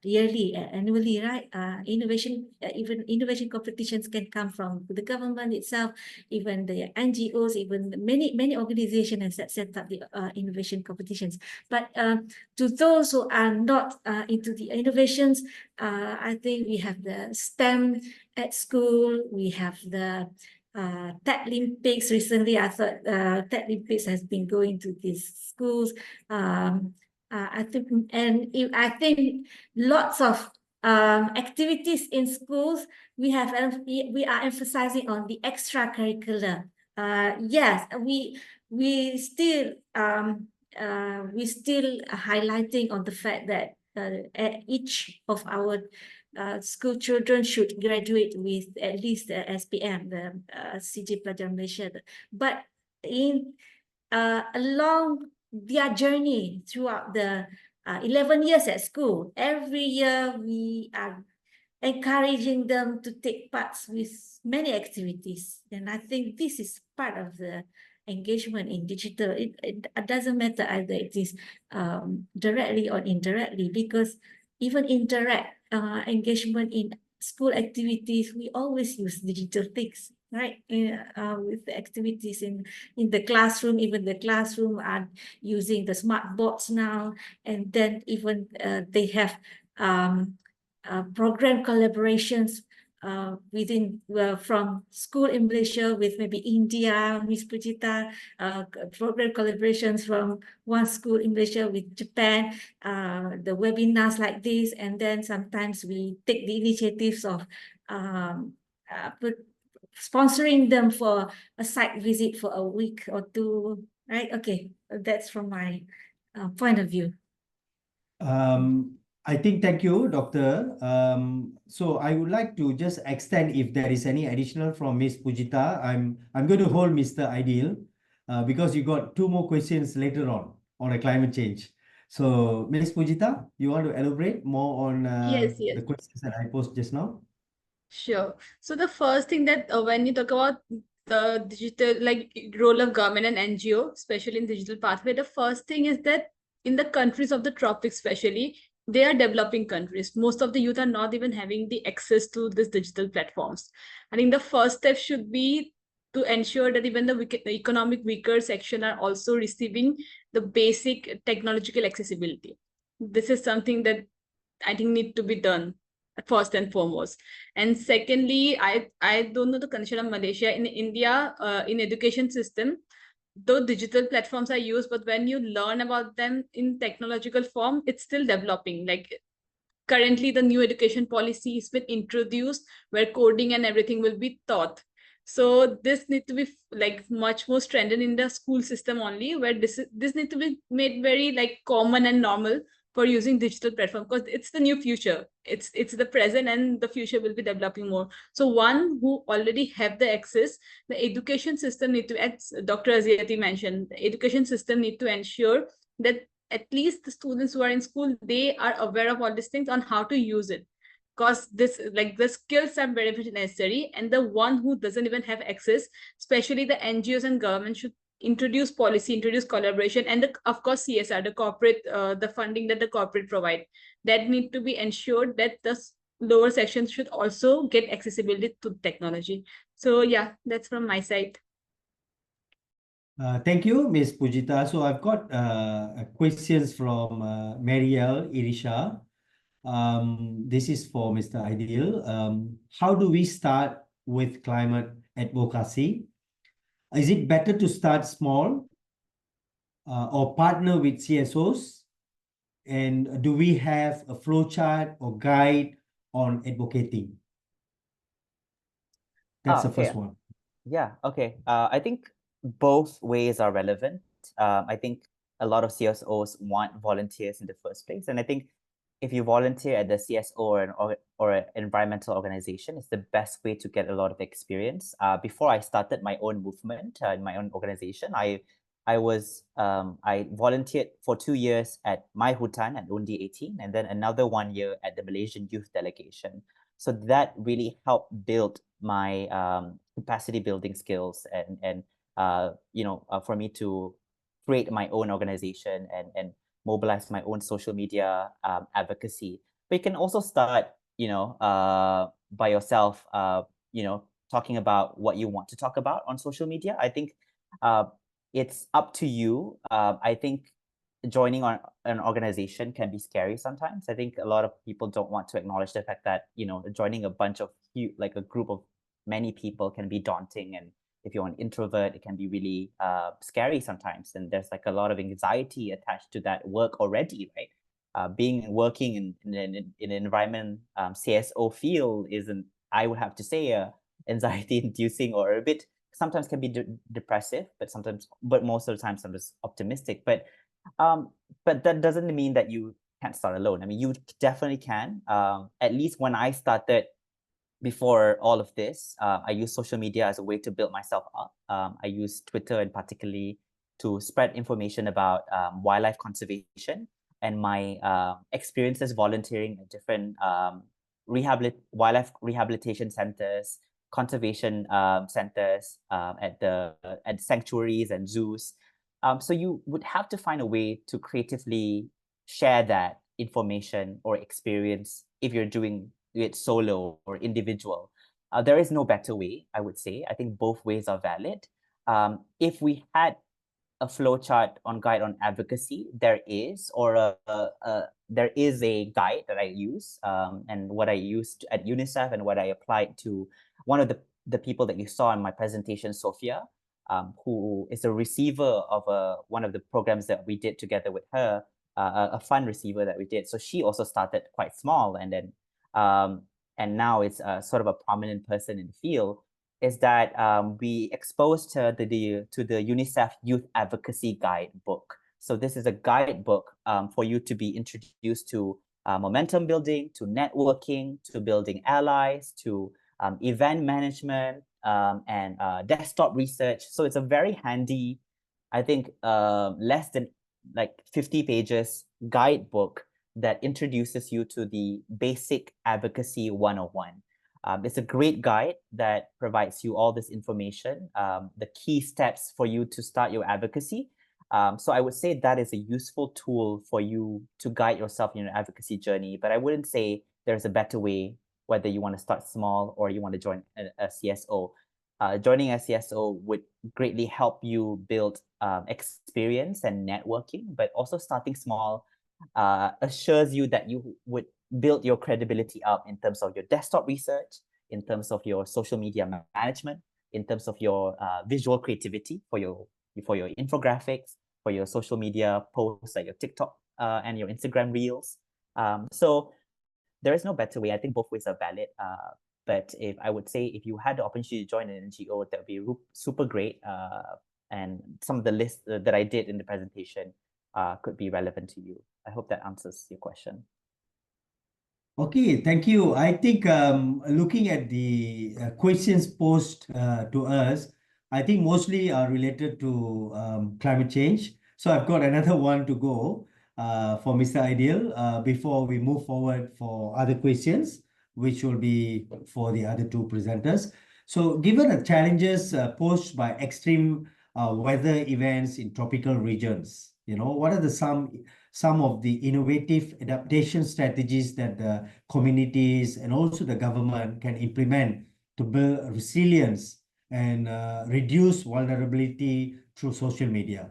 yearly, annually, right? Even innovation competitions can come from the government itself, even the NGOs, even many organizations that set up the innovation competitions. But to those who are not into the innovations, I think we have the STEM at school, we have the Tech Olympics. Recently, I thought Tech Olympics has been going to these schools. I think lots of activities in schools. We are emphasizing on the extracurricular. Yes, we still highlighting on the fact that each of our school children should graduate with at least the SPM, the CJ Pelajaran Malaysia. But along their journey throughout the 11 years at school, every year we are encouraging them to take parts with many activities. And I think this is part of the engagement in digital. It doesn't matter either it is directly or indirectly, because even indirect engagement in school activities, we always use digital things, right? With the activities in the classroom, even the classroom are using the smart boards now, and then even they have program collaborations within from school in Malaysia with maybe India, Miss Pujita, program collaborations from one school in Malaysia with Japan, the webinars like this, and then sometimes we take the initiatives of sponsoring them for a site visit for a week or two, right? Okay, that's from my point of view. I think, thank you, Doctor. So I would like to just extend, if there is any additional from Miss Pujita. I'm going to hold Mr. Aidil because you got two more questions later on the climate change. So Miss Pujita, you want to elaborate more on Yes. the questions that I posed just now? Sure. So the first thing that when you talk about the digital, like role of government and NGO, especially in digital pathway, the first thing is that in the countries of the tropics, especially, they are developing countries. Most of the youth are not even having the access to these digital platforms. I think the first step should be to ensure that even the economic weaker section are also receiving the basic technological accessibility. This is something that I think need to be done first and foremost. And secondly, I don't know the condition of Malaysia. In India, in education system, though digital platforms are used, but when you learn about them in technological form, it's still developing. Like currently the new education policy has been introduced where coding and everything will be taught. So this need to be like much more strengthened in the school system only, where this need to be made very like common and normal for using digital platform, because it's the new future. It's the present, and the future will be developing more. So one who already have the access, the education system need to, as Dr. Aziati mentioned, the education system need to ensure that at least the students who are in school, they are aware of all these things on how to use it, because this like the skills are very much necessary. And the one who doesn't even have access, especially the NGOs and government, should introduce policy, introduce collaboration, and of course CSR, the corporate the funding that the corporate provide, that need to be ensured that the lower sections should also get accessibility to technology. So yeah, that's from my side. Thank you, Ms. Pujita. So I've got questions from Marielle Irisha. This is for Mr. Aidil. How do we start with climate advocacy? Is it better to start small or partner with CSOs? And do we have a flowchart or guide on advocating? That's the first one. Yeah, okay. I think both ways are relevant. I think a lot of CSOs want volunteers in the first place. And I think if you volunteer at the CSO or an environmental organization, it's the best way to get a lot of experience. Before I started my own movement in my own organization, I volunteered for 2 years at My Hutan at Undi 18, and then another 1 year at the Malaysian Youth Delegation. So that really helped build my capacity building skills and for me to create my own organization and mobilize my own social media advocacy. But you can also start, by yourself, talking about what you want to talk about on social media. I think it's up to you. I think joining on an organization can be scary sometimes. I think a lot of people don't want to acknowledge the fact that, joining a bunch of like a group of many people can be daunting. And if you're an introvert, it can be really scary sometimes. And there's like a lot of anxiety attached to that work already, right? Working in an environment CSO field isn't, I would have to say, anxiety inducing or a bit, sometimes can be depressive, but most of the time I'm just optimistic. But that doesn't mean that you can't start alone. I mean, you definitely can. At least when I started, before all of this, I used social media as a way to build myself up. I used Twitter and particularly to spread information about wildlife conservation and my experiences volunteering at different wildlife rehabilitation centers, conservation centers, at sanctuaries and zoos. So you would have to find a way to creatively share that information or experience if you're doing it solo or individual. There is no better way, I would say. I think both ways are valid. If we had a flowchart on guide on advocacy, there is a guide that I use, and what I used at UNICEF and what I applied to one of the people that you saw in my presentation, Sophia, who is a receiver of one of the programs that we did together with her, a fund receiver that we did. So she also started quite small, and then and now it's sort of a prominent person in the field. Is that we exposed her to the UNICEF Youth Advocacy Guidebook. So this is a guidebook for you to be introduced to momentum building, to networking, to building allies, to event management, and desktop research. So it's a very handy, I think, less than like 50 pages guidebook that introduces you to the basic advocacy 101. It's a great guide that provides you all this information, the key steps for you to start your advocacy. So I would say that is a useful tool for you to guide yourself in your advocacy journey, but I wouldn't say there's a better way, whether you want to start small or you want to join a CSO. Joining a CSO would greatly help you build experience and networking, but also starting small assures you that you would build your credibility up in terms of your desktop research, in terms of your social media management, in terms of your visual creativity for your infographics, for your social media posts like your TikTok and your Instagram reels. So there is no better way. I think both ways are valid. But if I would say, if you had the opportunity to join an NGO, that would be super great. And some of the lists that I did in the presentation could be relevant to you. I hope that answers your question. Okay, thank you. I think looking at the questions posed to us, I think mostly are related to climate change. So I've got another one to go for Mr. Ideal before we move forward for other questions, which will be for the other two presenters. So given the challenges posed by extreme weather events in tropical regions, what are the some of the innovative adaptation strategies that the communities and also the government can implement to build resilience and reduce vulnerability through social media?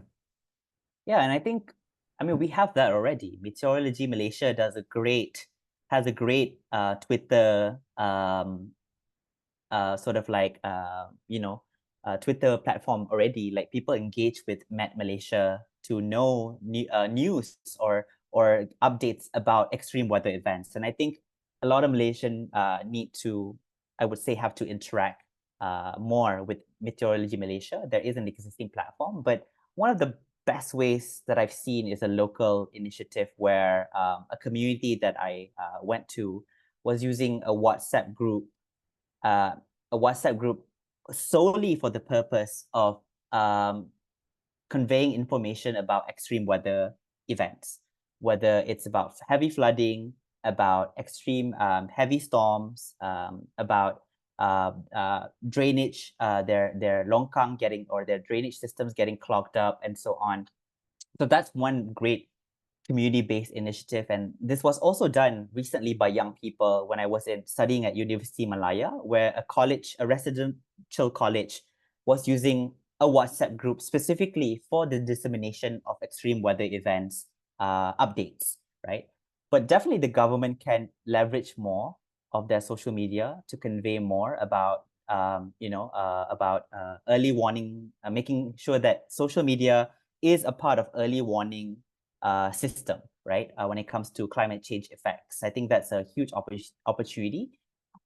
Yeah, and I mean, we have that already. Meteorology Malaysia has a great Twitter sort of like Twitter platform already. Like, people engage with Met Malaysia to know news or updates about extreme weather events. And I think a lot of Malaysians need to, I would say, have to interact more with Meteorology Malaysia. There is an existing platform, but one of the best ways that I've seen is a local initiative where a community that I went to was using a WhatsApp group solely for the purpose of conveying information about extreme weather events, whether it's about heavy flooding, about extreme heavy storms, about drainage, their longkang getting, or their drainage systems getting clogged up, and so on. So that's one great community-based initiative. And this was also done recently by young people when I was studying at University Malaya, where a residential college was using a WhatsApp group specifically for the dissemination of extreme weather events updates, right? But definitely the government can leverage more of their social media to convey more about early warning, making sure that social media is a part of early warning system, right? When it comes to climate change effects. I think that's a huge opportunity.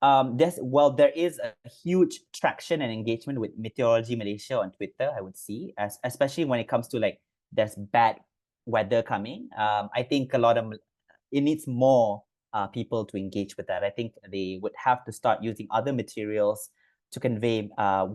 There is a huge traction and engagement with Meteorology Malaysia on Twitter, I would see, especially when it comes to, like, there's bad weather coming. I think it needs more people to engage with that. I think they would have to start using other materials to convey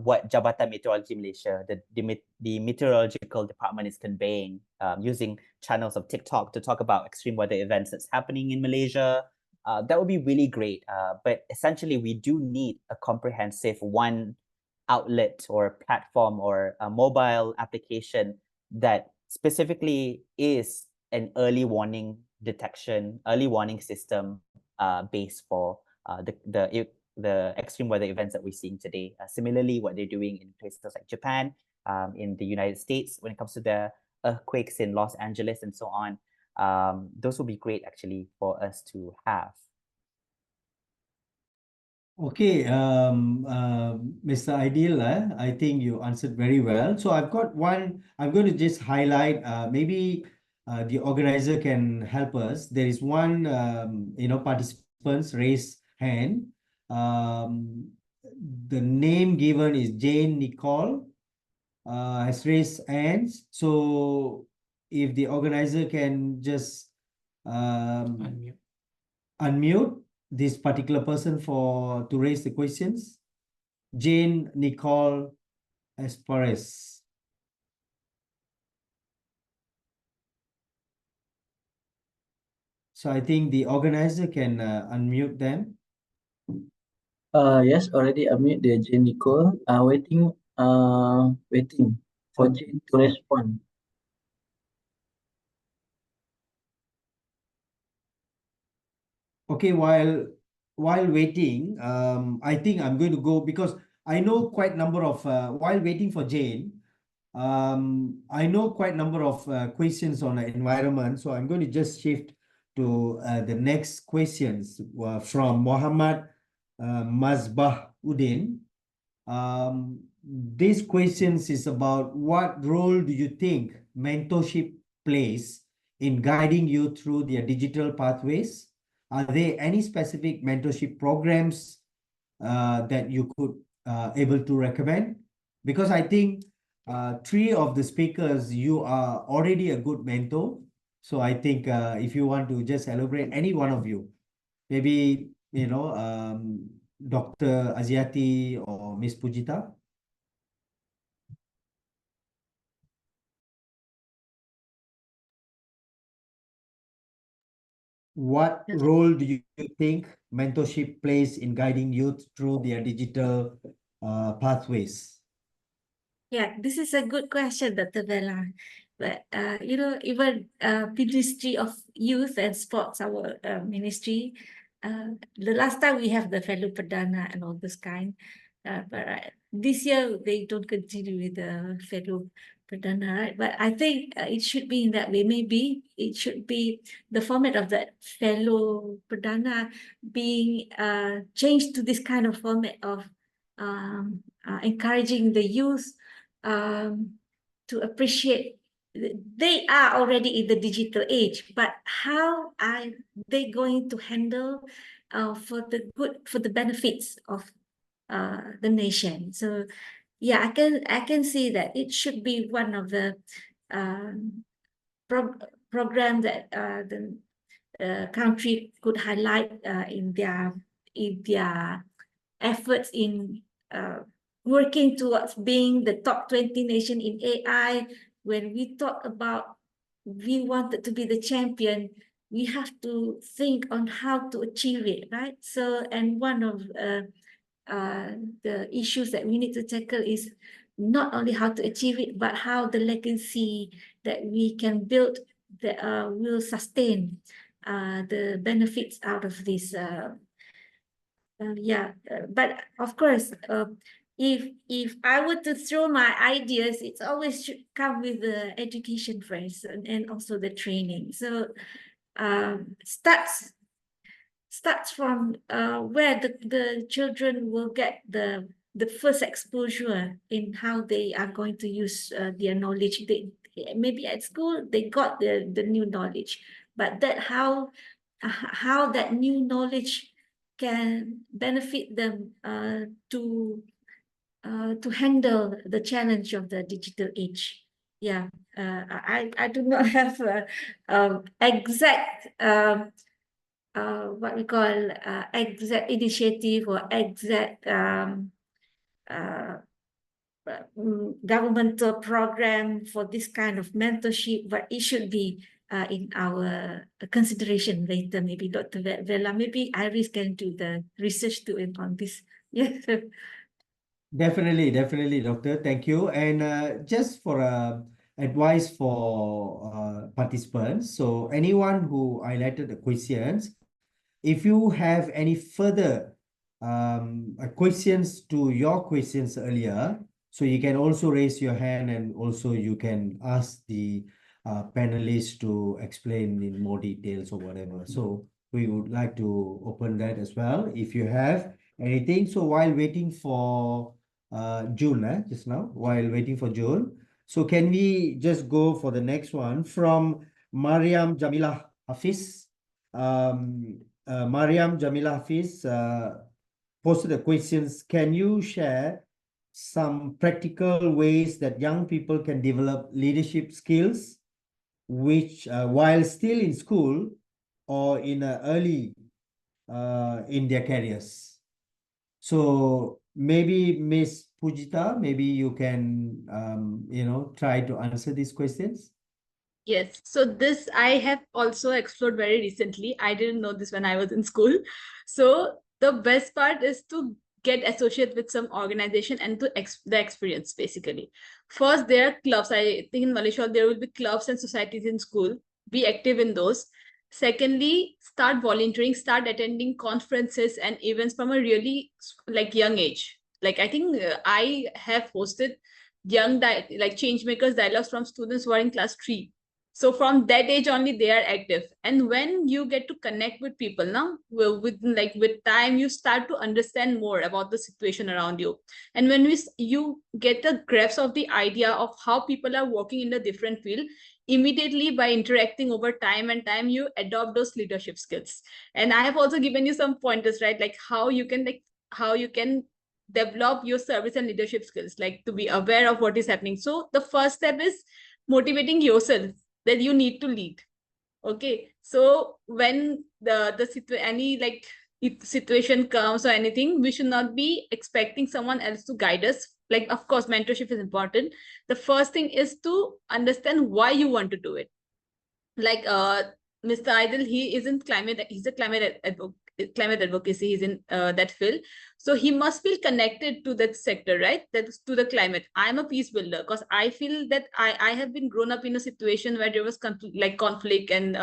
what Jabatan Meteorology Malaysia, the meteorological department, is conveying, using channels of TikTok to talk about extreme weather events that's happening in Malaysia. That would be really great. But essentially, we do need a comprehensive one outlet or platform or a mobile application that specifically is an early warning detection, early warning system based for the extreme weather events that we're seeing today. Similarly, what they're doing in places like Japan, in the United States, when it comes to the earthquakes in Los Angeles and so on, those will be great actually for us to have. Okay, Mr. Ideal, I think you answered very well. So I've got one, I'm going to just highlight, maybe the organizer can help us. There is one, participants raise hand. The name given is Jane Nicole, has raised hands. So if the organizer can just unmute this particular person to raise the questions. Jane Nicole Esperes. So I think the organizer can unmute them. Yes, already unmute the Jane Nicole. Waiting for Jane to respond. Okay, while waiting, I think I'm going to go, because I know quite number of while waiting for Jane, I know quite number of questions on the environment, so I'm going to just shift to the next questions from Muhammad Mazbah Udin. This questions is about what role do you think mentorship plays in guiding you through their digital pathways? Are there any specific mentorship programs that you could able to recommend? Because I think three of the speakers, you are already a good mentor. So I think if you want to just elaborate, any one of you, maybe, Dr. Aziati or Miss Pujita. What role do you think mentorship plays in guiding youth through their digital pathways? Yeah, this is a good question, Dr. Bella. But even Ministry of Youth and Sports, our ministry, the last time we have the fellow Perdana and all this kind, but this year they don't continue with the fellow Perdana, right? But I think it should be in that way. Maybe it should be the format of the fellow Perdana being changed to this kind of format of encouraging the youth to appreciate they are already in the digital age, but how are they going to handle for the benefits of the nation? So yeah, I can see that it should be one of the program that the country could highlight in their efforts in working towards being the top 20 nation in AI. When we talk about we wanted to be the champion, we have to think on how to achieve it, right? So, and one of the issues that we need to tackle is not only how to achieve it, but how the legacy that we can build that will sustain the benefits out of this but of course, if I were to throw my ideas, it's always should come with the education first and also the training. So starts from where the children will get the first exposure in how they are going to use their knowledge. They maybe at school they got the new knowledge, but that how that new knowledge can benefit them to handle the challenge of the digital age. Yeah, I do not have a exact what we call exact initiative or exact governmental program for this kind of mentorship, but it should be in our consideration later. Maybe Dr. Vela, maybe Iris can do the research to it on this. Yes. Definitely, Doctor. Thank you. And just for advice for participants, so anyone who highlighted the questions, if you have any further questions to your questions earlier, so you can also raise your hand and also you can ask the panelists to explain in more details or whatever. So we would like to open that as well if you have anything. So while waiting for June, just now, while waiting for June, so can we just go for the next one from Mariam Jamilah Hafiz? Mariam Jamila Hafiz posted the questions. Can you share some practical ways that young people can develop leadership skills, which while still in school or in early in their careers? So maybe Miss Pujita, maybe you can try to answer these questions. Yes, so this I have also explored very recently. I didn't know this when I was in school. So the best part is to get associated with some organization and to the experience basically. First, there are clubs. I think in Malaysia there will be clubs and societies in school. Be active in those. Secondly, start volunteering, start attending conferences and events from a really young age. Like I think I have hosted young change makers dialogues from students who are in class 3. So from that age only they are active. And when you get to connect with people now, with time, you start to understand more about the situation around you. And when you get a grasp of the idea of how people are working in a different field, immediately by interacting over time and time, you adopt those leadership skills. And I have also given you some pointers, right? Like how you can develop your service and leadership skills, like to be aware of what is happening. So the first step is motivating yourself that you need to lead. Okay, so when if situation comes or anything, we should not be expecting someone else to guide us. Like, of course, mentorship is important. The first thing is to understand why you want to do it. Like Mr. Idol, he's a climate advocacy, he's in that field. So he must feel connected to that sector, right? That's to the climate. I'm a peace builder because I feel that I have been grown up in a situation where there was conflict and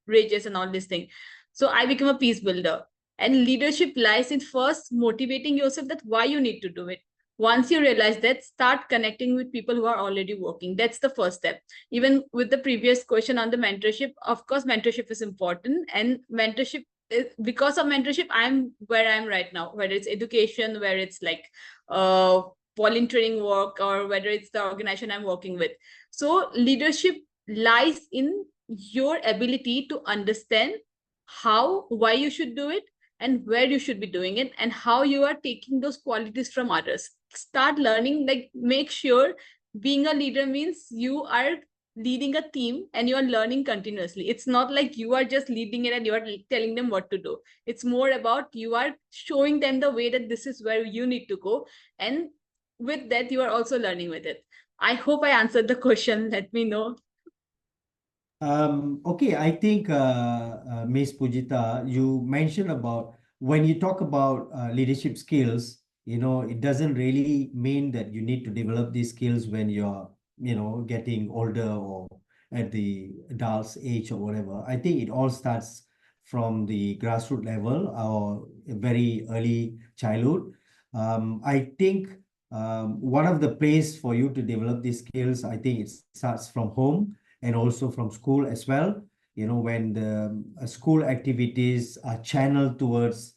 rages and all this thing. So I became a peace builder. And leadership lies in first motivating yourself that why you need to do it. Once you realize that, start connecting with people who are already working. That's the first step. Even with the previous question on the mentorship, of course, mentorship is important. And mentorship is, because of mentorship, I'm where I'm right now, whether it's education, where it's like volunteering work, or whether it's the organization I'm working with. So leadership lies in your ability to understand why you should do it, and where you should be doing it, and how you are taking those qualities from others. Start learning, like make sure being a leader means you are leading a team and you are learning continuously. It's not like you are just leading it and you are telling them what to do. It's more about you are showing them the way that this is where you need to go. And with that, you are also learning with it. I hope I answered the question. Let me know. Okay, I think Ms. Pujita, you mentioned about when you talk about leadership skills, it doesn't really mean that you need to develop these skills when you're, getting older or at the adult's age or whatever. I think it all starts from the grassroots level or very early childhood. I think one of the place for you to develop these skills, I think it starts from home and also from school as well. When the school activities are channeled towards,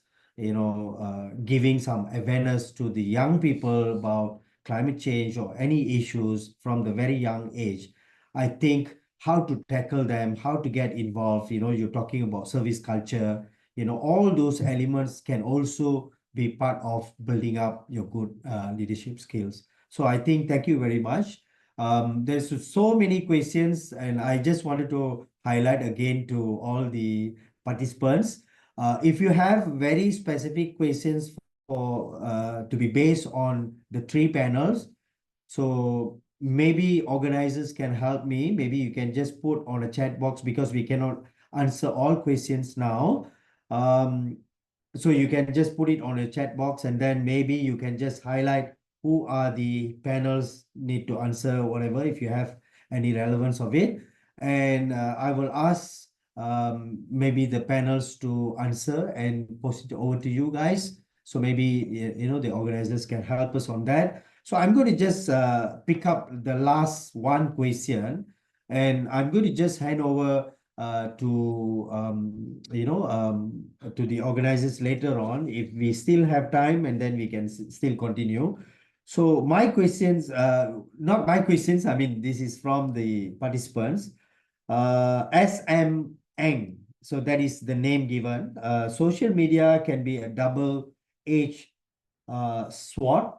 giving some awareness to the young people about climate change or any issues from the very young age. I think how to tackle them, how to get involved, you're talking about service culture, all those elements can also be part of building up your good leadership skills. So I think, thank you very much. There's so many questions, and I just wanted to highlight again to all the participants. If you have very specific questions for to be based on the 3 panels, so maybe organizers can help me. Maybe you can just put on a chat box because we cannot answer all questions now. So you can just put it on a chat box, and then maybe you can just highlight who are the panels need to answer, whatever, if you have any relevance of it. And I will ask maybe the panels to answer and post it over to you guys. So maybe, the organizers can help us on that. So I'm going to just pick up the last one question, and I'm going to just hand over to to the organizers later on if we still have time, and then we can still continue. So my questions, not my questions, I mean, this is from the participants. SM Eng, so that is the name given. Social media can be a double-edged sword.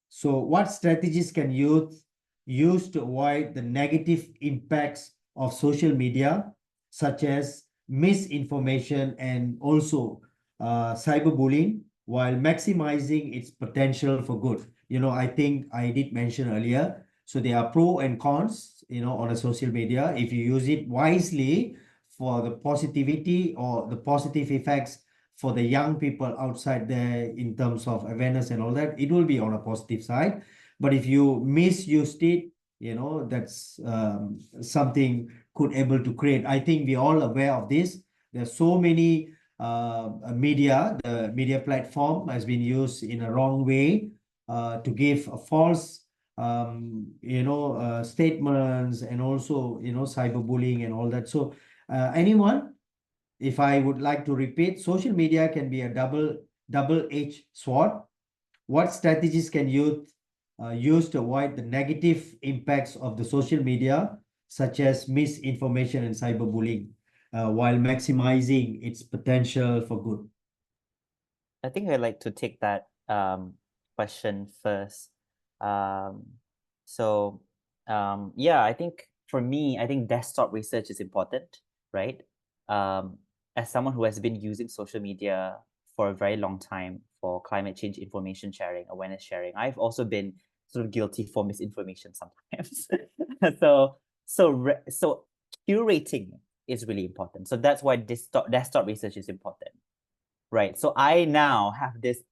So what strategies can youth use to avoid the negative impacts of social media, such as misinformation and also cyberbullying, while maximizing its potential for good? I think I did mention earlier. So there are pros and cons, on a social media. If you use it wisely for the positivity or the positive effects for the young people outside there in terms of awareness and all that, it will be on a positive side. But if you misused it, that's something could able to create. I think we're all aware of this. There's so many the media platform has been used in a wrong way to give a false statements, and also, cyberbullying and all that. So anyone, if I would like to repeat, social media can be a double-edged sword. What strategies can youth use to avoid the negative impacts of the social media, such as misinformation and cyberbullying, while maximizing its potential for good? I think I'd like to take that question first. Yeah, I think for me, I think desktop research is important, right? As someone who has been using social media for a very long time for climate change information sharing, awareness sharing, I've also been sort of guilty for misinformation sometimes. So curating is really important. So that's why desktop research is important. Right. So I now have this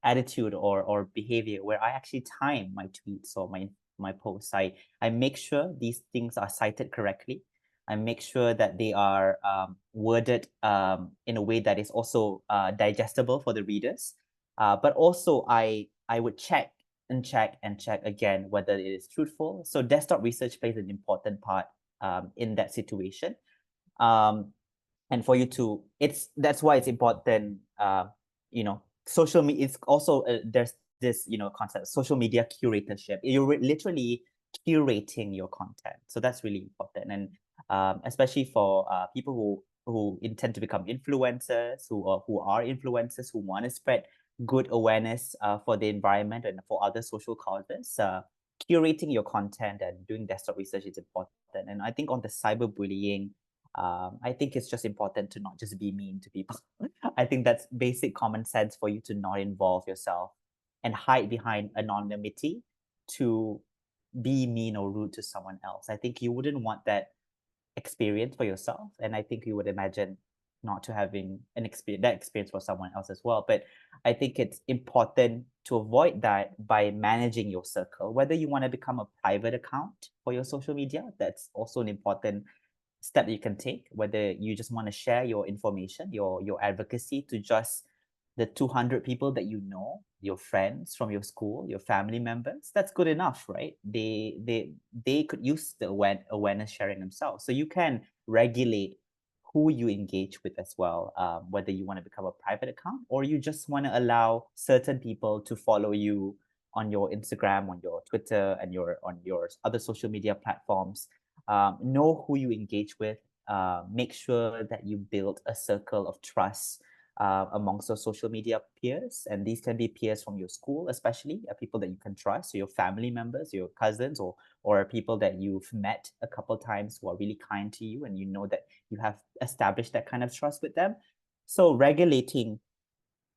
attitude or behavior where I actually time my tweets or my posts. I make sure these things are cited correctly. I make sure that they are worded in a way that is also digestible for the readers. But also I would check again whether it is truthful. So desktop research plays an important part in that situation. And for you to, that's why it's important. Social media, it's also there's this concept, social media curatorship. You're literally curating your content, so that's really important. And especially for people who intend to become influencers, who are influencers, who want to spread good awareness for the environment and for other social causes. Curating your content and doing desktop research is important. And I think on the cyberbullying, I think it's just important to not just be mean to people. I think that's basic common sense for you to not involve yourself and hide behind anonymity to be mean or rude to someone else. I think you wouldn't want that experience for yourself, and I think you would imagine not to having that experience for someone else as well. But I think it's important to avoid that by managing your circle. Whether you want to become a private account for your social media, that's also an important step you can take. Whether you just want to share your information, your advocacy to just the 200 people that you know, your friends from your school, your family members, that's good enough, right? They could use the awareness sharing themselves. So you can regulate who you engage with as well, whether you want to become a private account or you just want to allow certain people to follow you on your Instagram, on your Twitter, and on your other social media platforms. Know who you engage with. Make sure that you build a circle of trust amongst your social media peers, and these can be peers from your school, especially people that you can trust, so your family members, your cousins, or people that you've met a couple times who are really kind to you, and you know that you have established that kind of trust with them. So regulating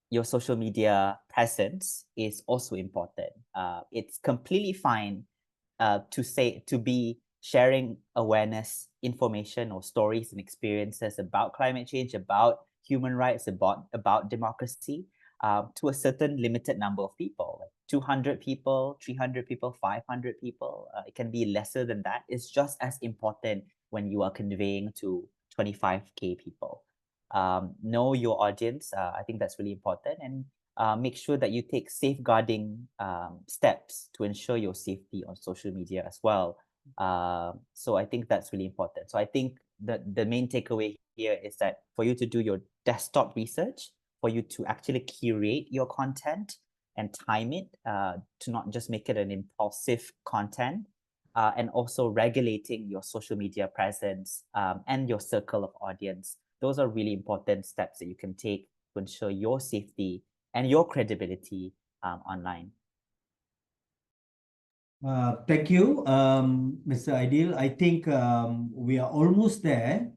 your social media presence is also important. It's completely fine to be sharing awareness, information, or stories and experiences about climate change, about human rights, about democracy, to a certain limited number of people, like 200 people, 300 people, 500 people. It can be lesser than that. It's just as important when you are conveying to 25K people. Know your audience. I think that's really important. And make sure that you take safeguarding steps to ensure your safety on social media as well. So I think that's really important. So I think that the main takeaway here is that for you to do your desktop research, for you to actually curate your content and time it to not just make it an impulsive content, and also regulating your social media presence and your circle of audience. Those are really important steps that you can take to ensure your safety and your credibility online. Thank you, Mr. Aidil. I think we are almost there.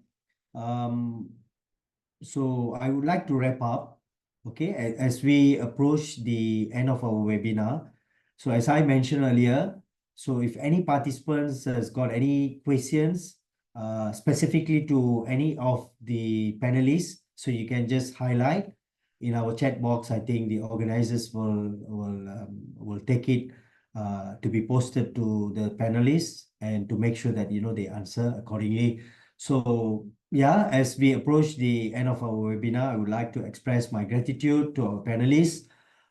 So I would like to wrap up, okay, as we approach the end of our webinar. So as I mentioned earlier, so if any participants has got any questions specifically to any of the panelists, so you can just highlight in our chat box. I think the organizers will take it to be posted to the panelists and to make sure that they answer accordingly. So yeah, as we approach the end of our webinar, I would like to express my gratitude to our panelists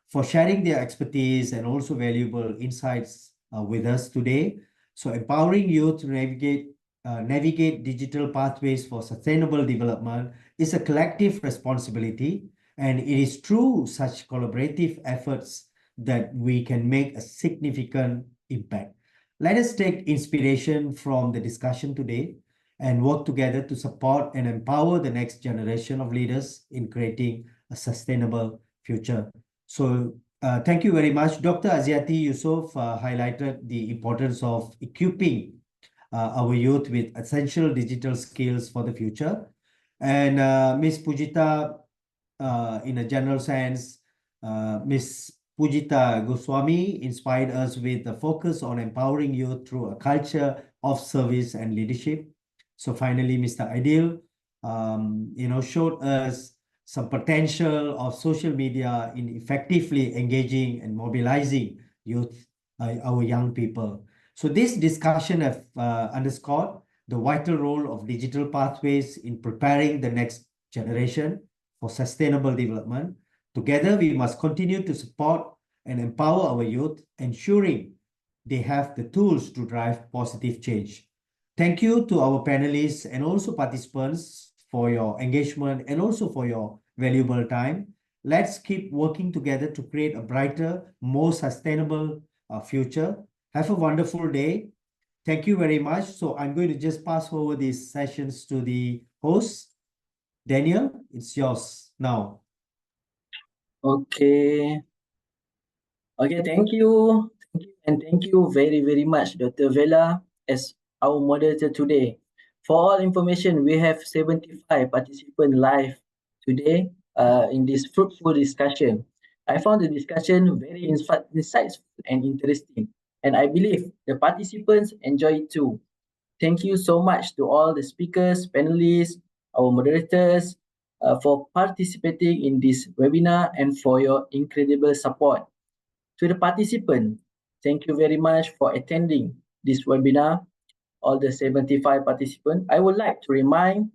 for sharing their expertise and also valuable insights with us today. So empowering youth to navigate digital pathways for sustainable development is a collective responsibility, and it is through such collaborative efforts that we can make a significant impact. Let us take inspiration from the discussion today and work together to support and empower the next generation of leaders in creating a sustainable future. So thank you very much. Dr. Aziati Yusof highlighted the importance of equipping our youth with essential digital skills for the future. And Ms. Pujita, in a general sense, Ms. Pujita Goswami inspired us with a focus on empowering youth through a culture of service and leadership. So finally, Mr. Aidil, showed us some potential of social media in effectively engaging and mobilizing youth, our young people. So this discussion have underscored the vital role of digital pathways in preparing the next generation for sustainable development. Together, we must continue to support and empower our youth, ensuring they have the tools to drive positive change. Thank you to our panelists and also participants for your engagement and also for your valuable time. Let's keep working together to create a brighter, more sustainable future. Have a wonderful day. Thank you very much. So I'm going to just pass over these sessions to the host. Daniel, it's yours now. Okay. Okay, thank you. And thank you very, very much, Dr. Vela, as our moderator today. For all information, we have 75 participants live today in this fruitful discussion. I found the discussion very insightful and interesting, and I believe the participants enjoy it too. Thank you so much to all the speakers, panelists, our moderators, for participating in this webinar and for your incredible support. To the participant, thank you very much for attending this webinar, all the 75 participants. I would like to remind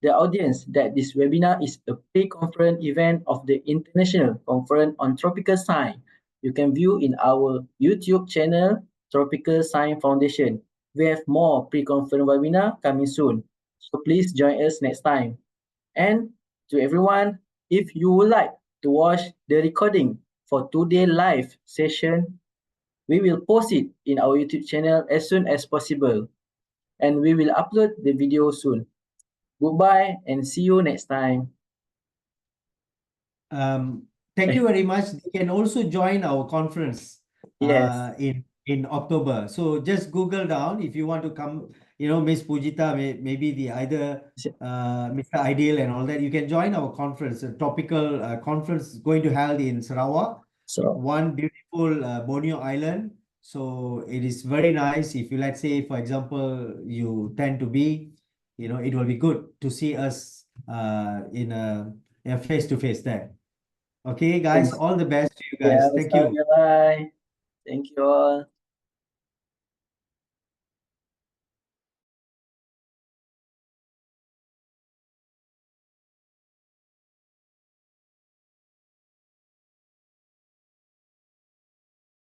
the audience that this webinar is a pre-conference event of the International Conference on Tropical Science. You can view in our YouTube channel, Tropical Science Foundation. We have more pre-conference webinar coming soon. So please join us next time. And to everyone, if you would like to watch the recording for today's live session, we will post it in our YouTube channel as soon as possible. And we will upload the video soon. Goodbye and see you next time. Thank you very much. You can also join our conference Yes. in October. So just Google down if you want to come, Miss Pujita, maybe the either Mr. Aidil and all that. You can join our conference, a topical conference going to held in Sarawak, one beautiful Borneo Island. So it is very nice. If you, let's say, for example, you tend to be, it will be good to see us in a face-to-face there. Okay, guys, all the best to you guys. Yeah, Thank you. bye. Thank you all.